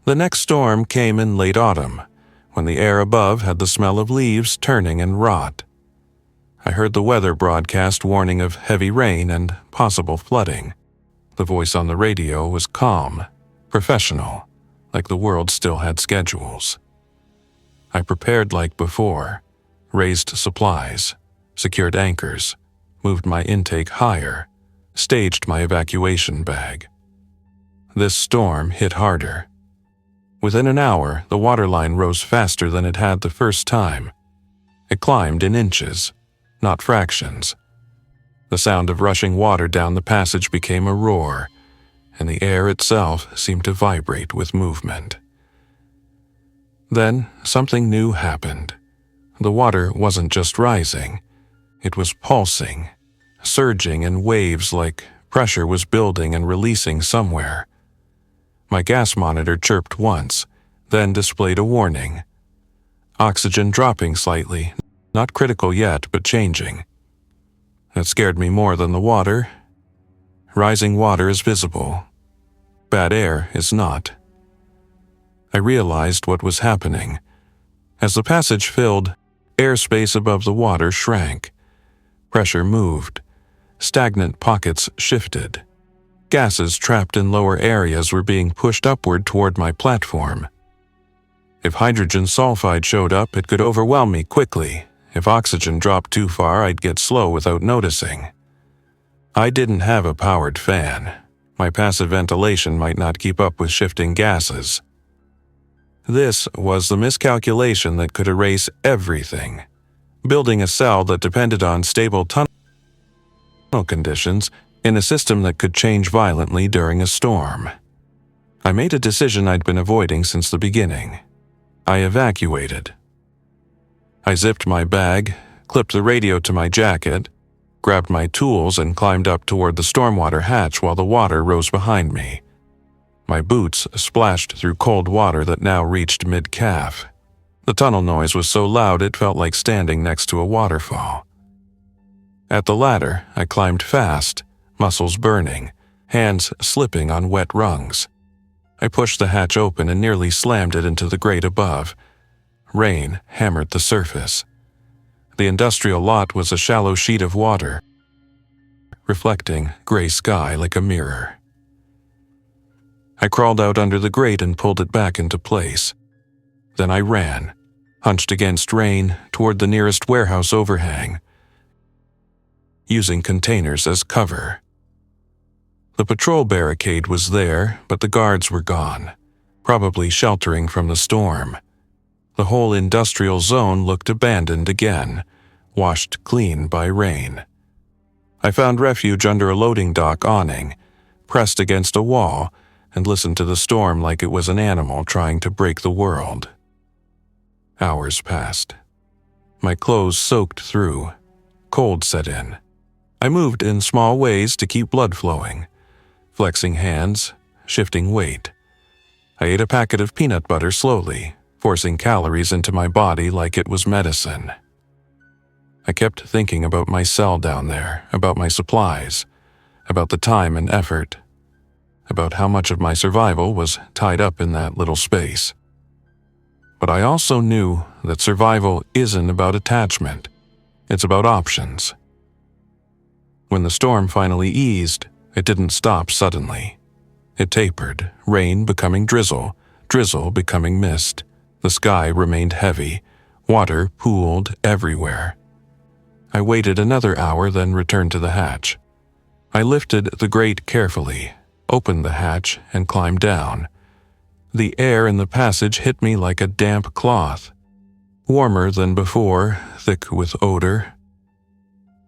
The next storm came in late autumn, when the air above had the smell of leaves turning and rot. I heard the weather broadcast warning of heavy rain and possible flooding. The voice on the radio was calm, professional, like the world still had schedules. I prepared like before. Raised supplies, secured anchors, moved my intake higher, staged my evacuation bag. This storm hit harder. Within an hour, the waterline rose faster than it had the first time. It climbed in inches, not fractions. The sound of rushing water down the passage became a roar, and the air itself seemed to vibrate with movement. Then something new happened. The water wasn't just rising, it was pulsing, surging in waves like pressure was building and releasing somewhere. My gas monitor chirped once, then displayed a warning. Oxygen dropping slightly, not critical yet, but changing. That scared me more than the water. Rising water is visible. Bad air is not. I realized what was happening. As the passage filled, airspace above the water shrank. Pressure moved. Stagnant pockets shifted. Gases trapped in lower areas were being pushed upward toward my platform. If hydrogen sulfide showed up, it could overwhelm me quickly. If oxygen dropped too far, I'd get slow without noticing. I didn't have a powered fan. My passive ventilation might not keep up with shifting gases. This was the miscalculation that could erase everything. Building a cell that depended on stable tunnel conditions in a system that could change violently during a storm. I made a decision I'd been avoiding since the beginning. I evacuated. I zipped my bag, clipped the radio to my jacket, grabbed my tools and climbed up toward the stormwater hatch while the water rose behind me. My boots splashed through cold water that now reached mid-calf. The tunnel noise was so loud it felt like standing next to a waterfall. At the ladder, I climbed fast, muscles burning, hands slipping on wet rungs. I pushed the hatch open and nearly slammed it into the grate above. Rain hammered the surface. The industrial lot was a shallow sheet of water, reflecting gray sky like a mirror. I crawled out under the grate and pulled it back into place. Then I ran, hunched against rain, toward the nearest warehouse overhang, using containers as cover. The patrol barricade was there, but the guards were gone, probably sheltering from the storm. The whole industrial zone looked abandoned again, washed clean by rain. I found refuge under a loading dock awning, pressed against a wall, and listened to the storm like it was an animal trying to break the world. Hours passed. My clothes soaked through. Cold set in. I moved in small ways to keep blood flowing, flexing hands, shifting weight. I ate a packet of peanut butter slowly, forcing calories into my body like it was medicine. I kept thinking about my cell down there, about my supplies, about the time and effort, about how much of my survival was tied up in that little space. But I also knew that survival isn't about attachment. It's about options. When the storm finally eased, it didn't stop suddenly. It tapered, rain becoming drizzle, drizzle becoming mist. The sky remained heavy, water pooled everywhere. I waited another hour, then returned to the hatch. I lifted the grate carefully, opened the hatch, and climbed down. The air in the passage hit me like a damp cloth. Warmer than before, thick with odor.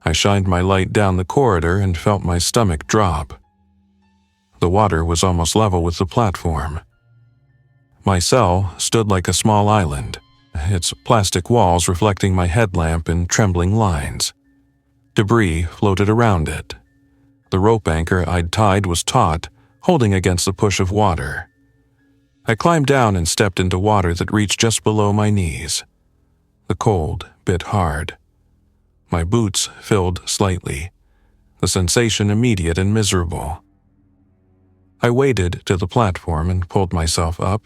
I shined my light down the corridor and felt my stomach drop. The water was almost level with the platform. My cell stood like a small island, its plastic walls reflecting my headlamp in trembling lines. Debris floated around it. The rope anchor I'd tied was taut, holding against the push of water. I climbed down and stepped into water that reached just below my knees. The cold bit hard. My boots filled slightly, the sensation immediate and miserable. I waded to the platform and pulled myself up,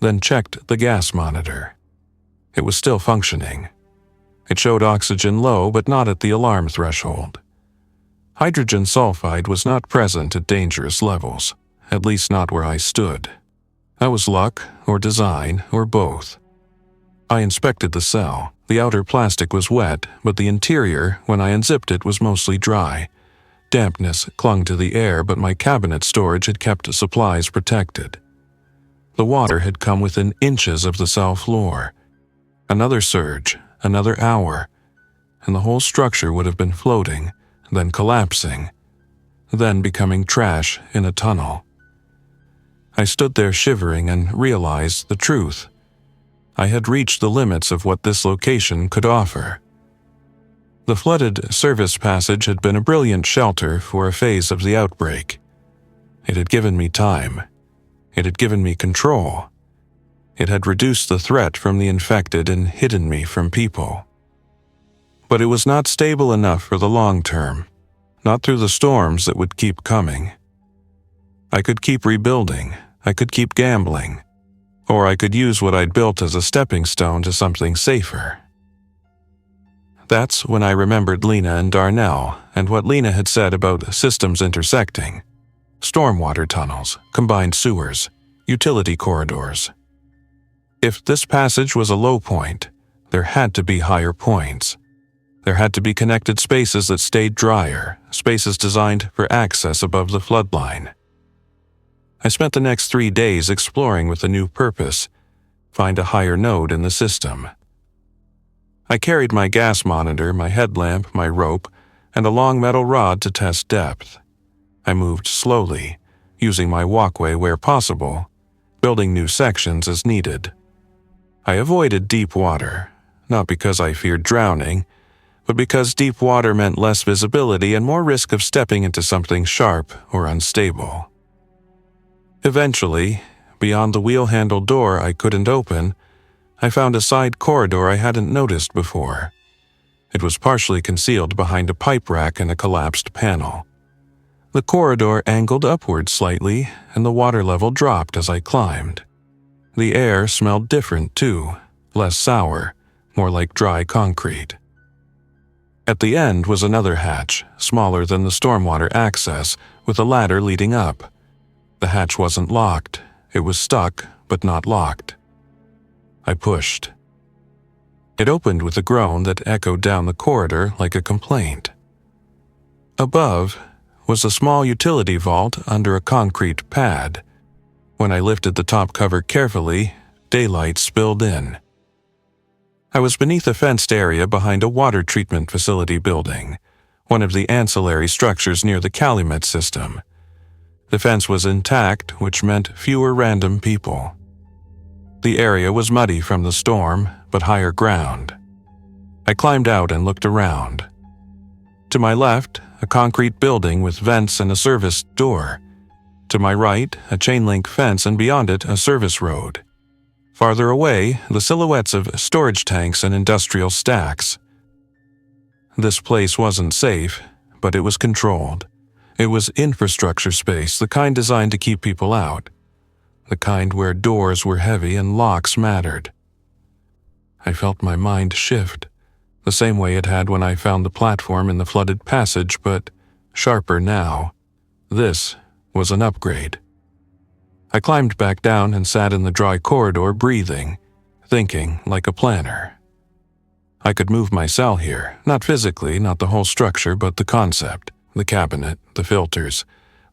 then checked the gas monitor. It was still functioning. It showed oxygen low, but not at the alarm threshold. Hydrogen sulfide was not present at dangerous levels, at least not where I stood. That was luck, or design, or both. I inspected the cell. The outer plastic was wet, but the interior, when I unzipped it, was mostly dry. Dampness clung to the air, but my cabinet storage had kept supplies protected. The water had come within inches of the cell floor. Another surge, another hour, and the whole structure would have been floating, then collapsing, then becoming trash in a tunnel. I stood there shivering and realized the truth. I had reached the limits of what this location could offer. The flooded service passage had been a brilliant shelter for a phase of the outbreak. It had given me time. It had given me control. It had reduced the threat from the infected and hidden me from people. But it was not stable enough for the long term, not through the storms that would keep coming. I could keep rebuilding, I could keep gambling, or I could use what I'd built as a stepping stone to something safer. That's when I remembered Lena and Darnell and what Lena had said about systems intersecting. Stormwater tunnels, combined sewers, utility corridors. If this passage was a low point, there had to be higher points. There had to be connected spaces that stayed drier, spaces designed for access above the floodline. I spent the next 3 days exploring with a new purpose, find a higher node in the system. I carried my gas monitor, my headlamp, my rope, and a long metal rod to test depth. I moved slowly, using my walkway where possible, building new sections as needed. I avoided deep water, not because I feared drowning, but because deep water meant less visibility and more risk of stepping into something sharp or unstable. Eventually, beyond the wheel-handle door I couldn't open, I found a side corridor I hadn't noticed before. It was partially concealed behind a pipe rack and a collapsed panel. The corridor angled upward slightly, and the water level dropped as I climbed. The air smelled different, too, less sour, more like dry concrete. At the end was another hatch, smaller than the stormwater access, with a ladder leading up. The hatch wasn't locked. It was stuck, but not locked. I pushed. It opened with a groan that echoed down the corridor like a complaint. Above was a small utility vault under a concrete pad. When I lifted the top cover carefully, daylight spilled in. I was beneath a fenced area behind a water treatment facility building, one of the ancillary structures near the Calumet system. The fence was intact, which meant fewer random people. The area was muddy from the storm, but higher ground. I climbed out and looked around. To my left, a concrete building with vents and a service door. To my right, a chain-link fence and beyond it, a service road. Farther away, the silhouettes of storage tanks and industrial stacks. This place wasn't safe, but it was controlled. It was infrastructure space, the kind designed to keep people out. The kind where doors were heavy and locks mattered. I felt my mind shift. the same way it had when I found the platform in the flooded passage, but sharper now. This was an upgrade. I climbed back down and sat in the dry corridor breathing, thinking like a planner. I could move my cell here, not physically, not the whole structure, but the concept, the cabinet, the filters,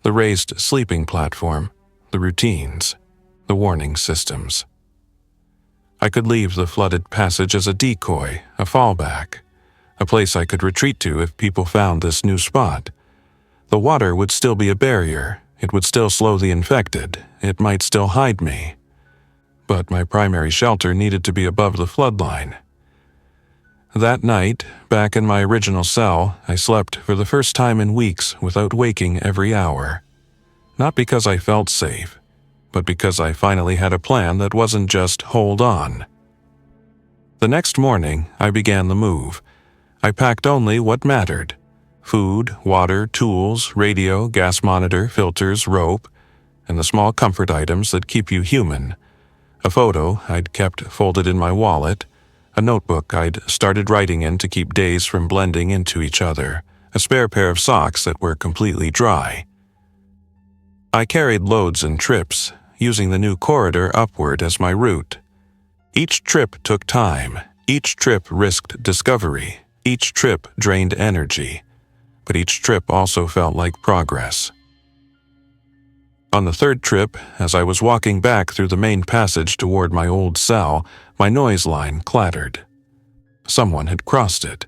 the raised sleeping platform, the routines, the warning systems. I could leave the flooded passage as a decoy, a fallback, a place I could retreat to if people found this new spot. The water would still be a barrier. It would still slow the infected. It might still hide me. But my primary shelter needed to be above the floodline. That night, back in my original cell, I slept for the first time in weeks without waking every hour. Not because I felt safe, but because I finally had a plan that wasn't just hold on. The next morning, I began the move. I packed only what mattered: food, water, tools, radio, gas monitor, filters, rope, and the small comfort items that keep you human. A photo I'd kept folded in my wallet, a notebook I'd started writing in to keep days from blending into each other, a spare pair of socks that were completely dry. I carried loads and trips, using the new corridor upward as my route. Each trip took time, each trip risked discovery, each trip drained energy, but each trip also felt like progress. On the third trip, as I was walking back through the main passage toward my old cell, my noise line clattered. Someone had crossed it.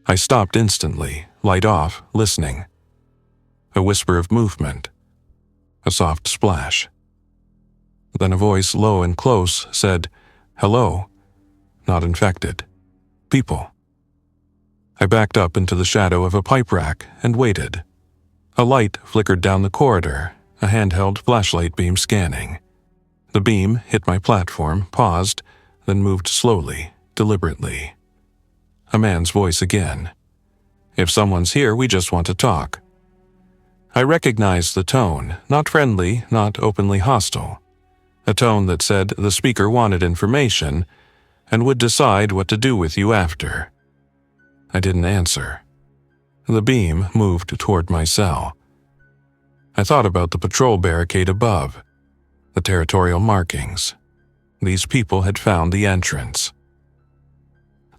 I stopped instantly, light off, listening. A whisper of movement. A soft splash. Then a voice low and close said, "Hello." Not infected. People. I backed up into the shadow of a pipe rack and waited. A light flickered down the corridor, a handheld flashlight beam scanning. The beam hit my platform, paused, then moved slowly, deliberately. A man's voice again. "If someone's here, we just want to talk." I recognized the tone, not friendly, not openly hostile. A tone that said the speaker wanted information and would decide what to do with you after. I didn't answer. The beam moved toward my cell. I thought about the patrol barricade above, the territorial markings. These people had found the entrance.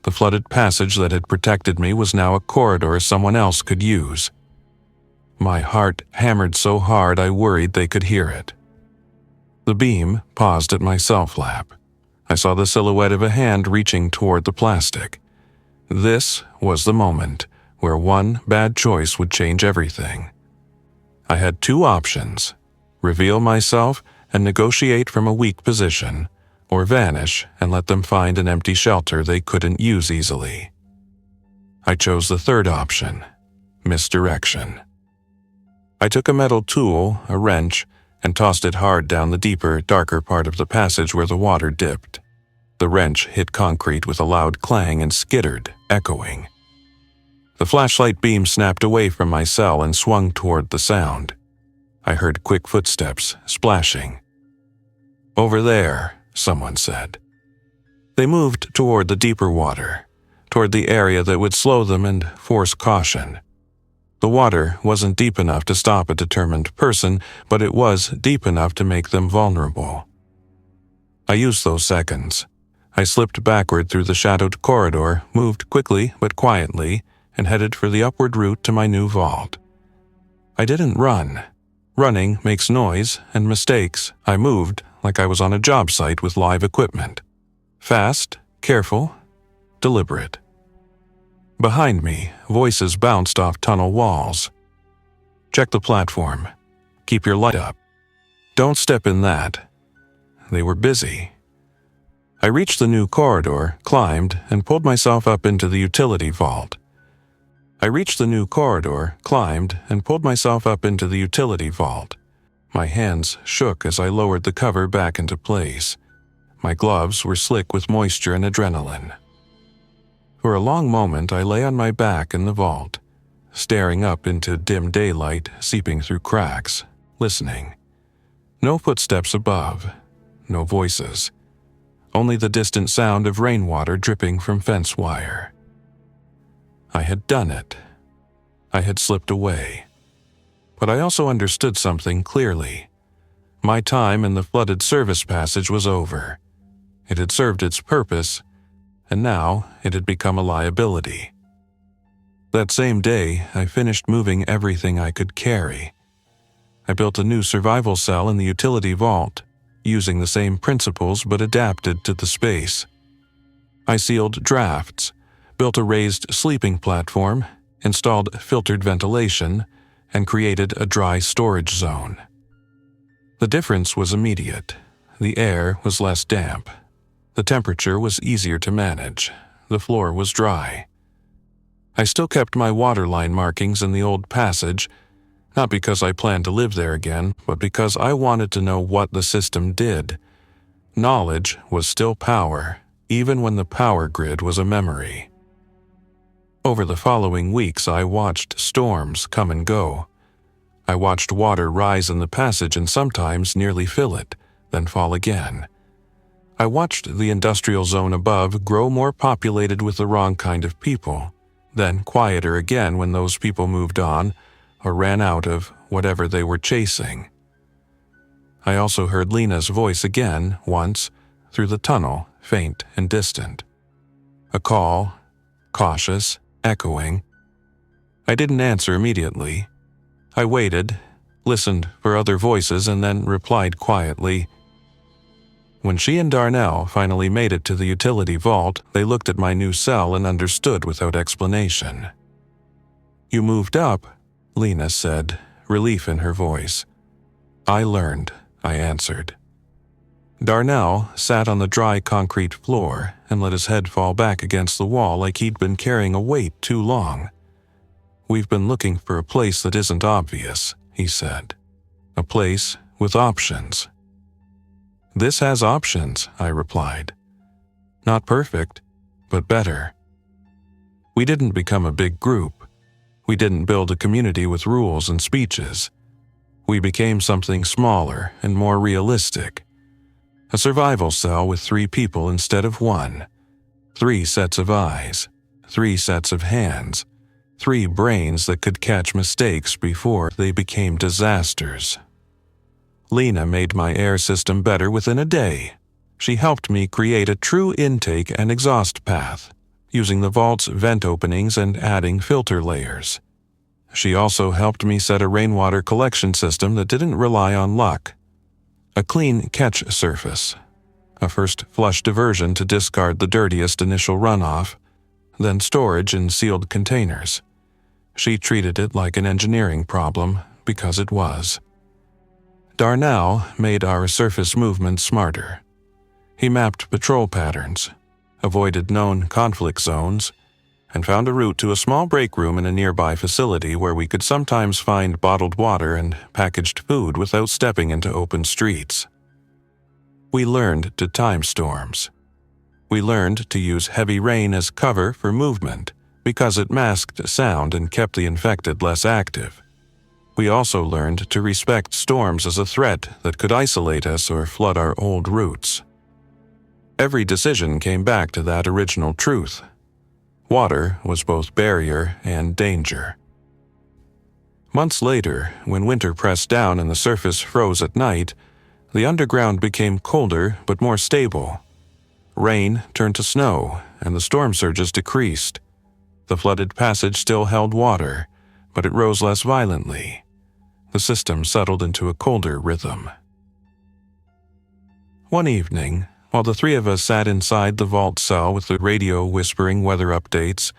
The flooded passage that had protected me was now a corridor someone else could use. My heart hammered so hard I worried they could hear it. The beam paused at my cell flap. I saw the silhouette of a hand reaching toward the plastic. This was the moment where one bad choice would change everything. I had two options: reveal myself and negotiate from a weak position, or vanish and let them find an empty shelter they couldn't use easily. I chose the third option: misdirection. I took a metal tool, a wrench, and tossed it hard down the deeper, darker part of the passage where the water dipped. The wrench hit concrete with a loud clang and skittered, echoing. The flashlight beam snapped away from my cell and swung toward the sound. I heard quick footsteps, splashing. "Over there," someone said. They moved toward the deeper water, toward the area that would slow them and force caution. The water wasn't deep enough to stop a determined person, but it was deep enough to make them vulnerable. I used those seconds. I slipped backward through the shadowed corridor, moved quickly but quietly, and headed for the upward route to my new vault. I didn't run. Running makes noise and mistakes. I moved like I was on a job site with live equipment. Fast, careful, deliberate. Behind me, voices bounced off tunnel walls. "Check the platform. Keep your light up. Don't step in that." They were busy. I reached the new corridor, climbed, and pulled myself up into the utility vault. My hands shook as I lowered the cover back into place. My gloves were slick with moisture and adrenaline. For a long moment, I lay on my back in the vault, staring up into dim daylight seeping through cracks, listening. No footsteps above, no voices, only the distant sound of rainwater dripping from fence wire. I had done it. I had slipped away. But I also understood something clearly. My time in the flooded service passage was over. It had served its purpose, and now it had become a liability. That same day, I finished moving everything I could carry. I built a new survival cell in the utility vault, using the same principles but adapted to the space. I sealed drafts, built a raised sleeping platform, installed filtered ventilation, and created a dry storage zone. The difference was immediate. The air was less damp. The temperature was easier to manage. The floor was dry. I still kept my waterline markings in the old passage, not because I planned to live there again, but because I wanted to know what the system did. Knowledge was still power, even when the power grid was a memory. Over the following weeks, I watched storms come and go. I watched water rise in the passage and sometimes nearly fill it, then fall again. I watched the industrial zone above grow more populated with the wrong kind of people, then quieter again when those people moved on or ran out of whatever they were chasing. I also heard Lena's voice again once through the tunnel, faint and distant. A call, cautious, echoing. I didn't answer immediately. I waited, listened for other voices, and then replied quietly. When she and Darnell finally made it to the utility vault, they looked at my new cell and understood without explanation. "You moved up," Lena said, relief in her voice. "I learned," I answered. Darnell sat on the dry concrete floor and let his head fall back against the wall like he'd been carrying a weight too long. "We've been looking for a place that isn't obvious," he said. "A place with options." "This has options," I replied. "Not perfect, but better." We didn't become a big group. We didn't build a community with rules and speeches. We became something smaller and more realistic. A survival cell with 3 people instead of 1. 3 sets of eyes, 3 sets of hands, 3 brains that could catch mistakes before they became disasters. Lena made my air system better within a day. She helped me create a true intake and exhaust path, using the vault's vent openings and adding filter layers. She also helped me set a rainwater collection system that didn't rely on luck. A clean catch surface, a first flush diversion to discard the dirtiest initial runoff, then storage in sealed containers. She treated it like an engineering problem because it was. Darnell made our surface movement smarter. He mapped patrol patterns, avoided known conflict zones, and found a route to a small break room in a nearby facility where we could sometimes find bottled water and packaged food without stepping into open streets. We learned to time storms. We learned to use heavy rain as cover for movement because it masked sound and kept the infected less active. We also learned to respect storms as a threat that could isolate us or flood our old routes. Every decision came back to that original truth. Water was both barrier and danger. Months later, when winter pressed down and the surface froze at night, the underground became colder but more stable. Rain turned to snow, and the storm surges decreased. The flooded passage still held water, but it rose less violently. The system settled into a colder rhythm. One evening, while the 3 of us sat inside the vault cell with the radio whispering weather updates,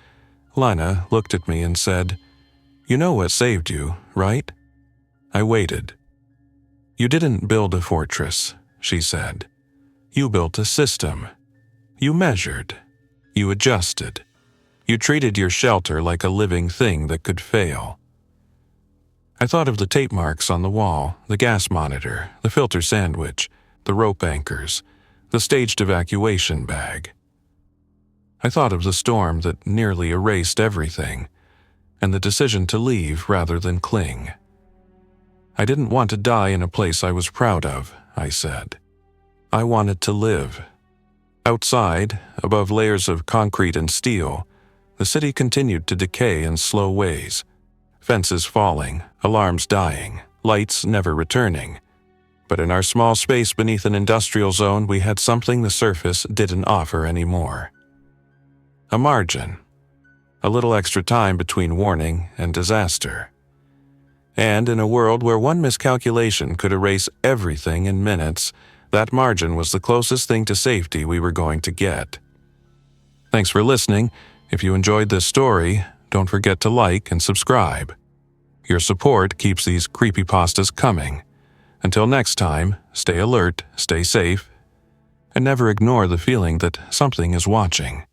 Lena looked at me and said, "You know what saved you, right?" I waited. "You didn't build a fortress," she said. "You built a system. You measured. You adjusted. You treated your shelter like a living thing that could fail." I thought of the tape marks on the wall, the gas monitor, the filter sandwich, the rope anchors, the staged evacuation bag. I thought of the storm that nearly erased everything, and the decision to leave rather than cling. "I didn't want to die in a place I was proud of," I said. "I wanted to live." Outside, above layers of concrete and steel, the city continued to decay in slow ways. Fences falling, alarms dying, lights never returning. But in our small space beneath an industrial zone, we had something the surface didn't offer anymore. A margin. A little extra time between warning and disaster. And in a world where one miscalculation could erase everything in minutes, that margin was the closest thing to safety we were going to get. Thanks for listening. If you enjoyed this story, don't forget to like and subscribe. Your support keeps these creepypastas coming. Until next time, stay alert, stay safe, and never ignore the feeling that something is watching.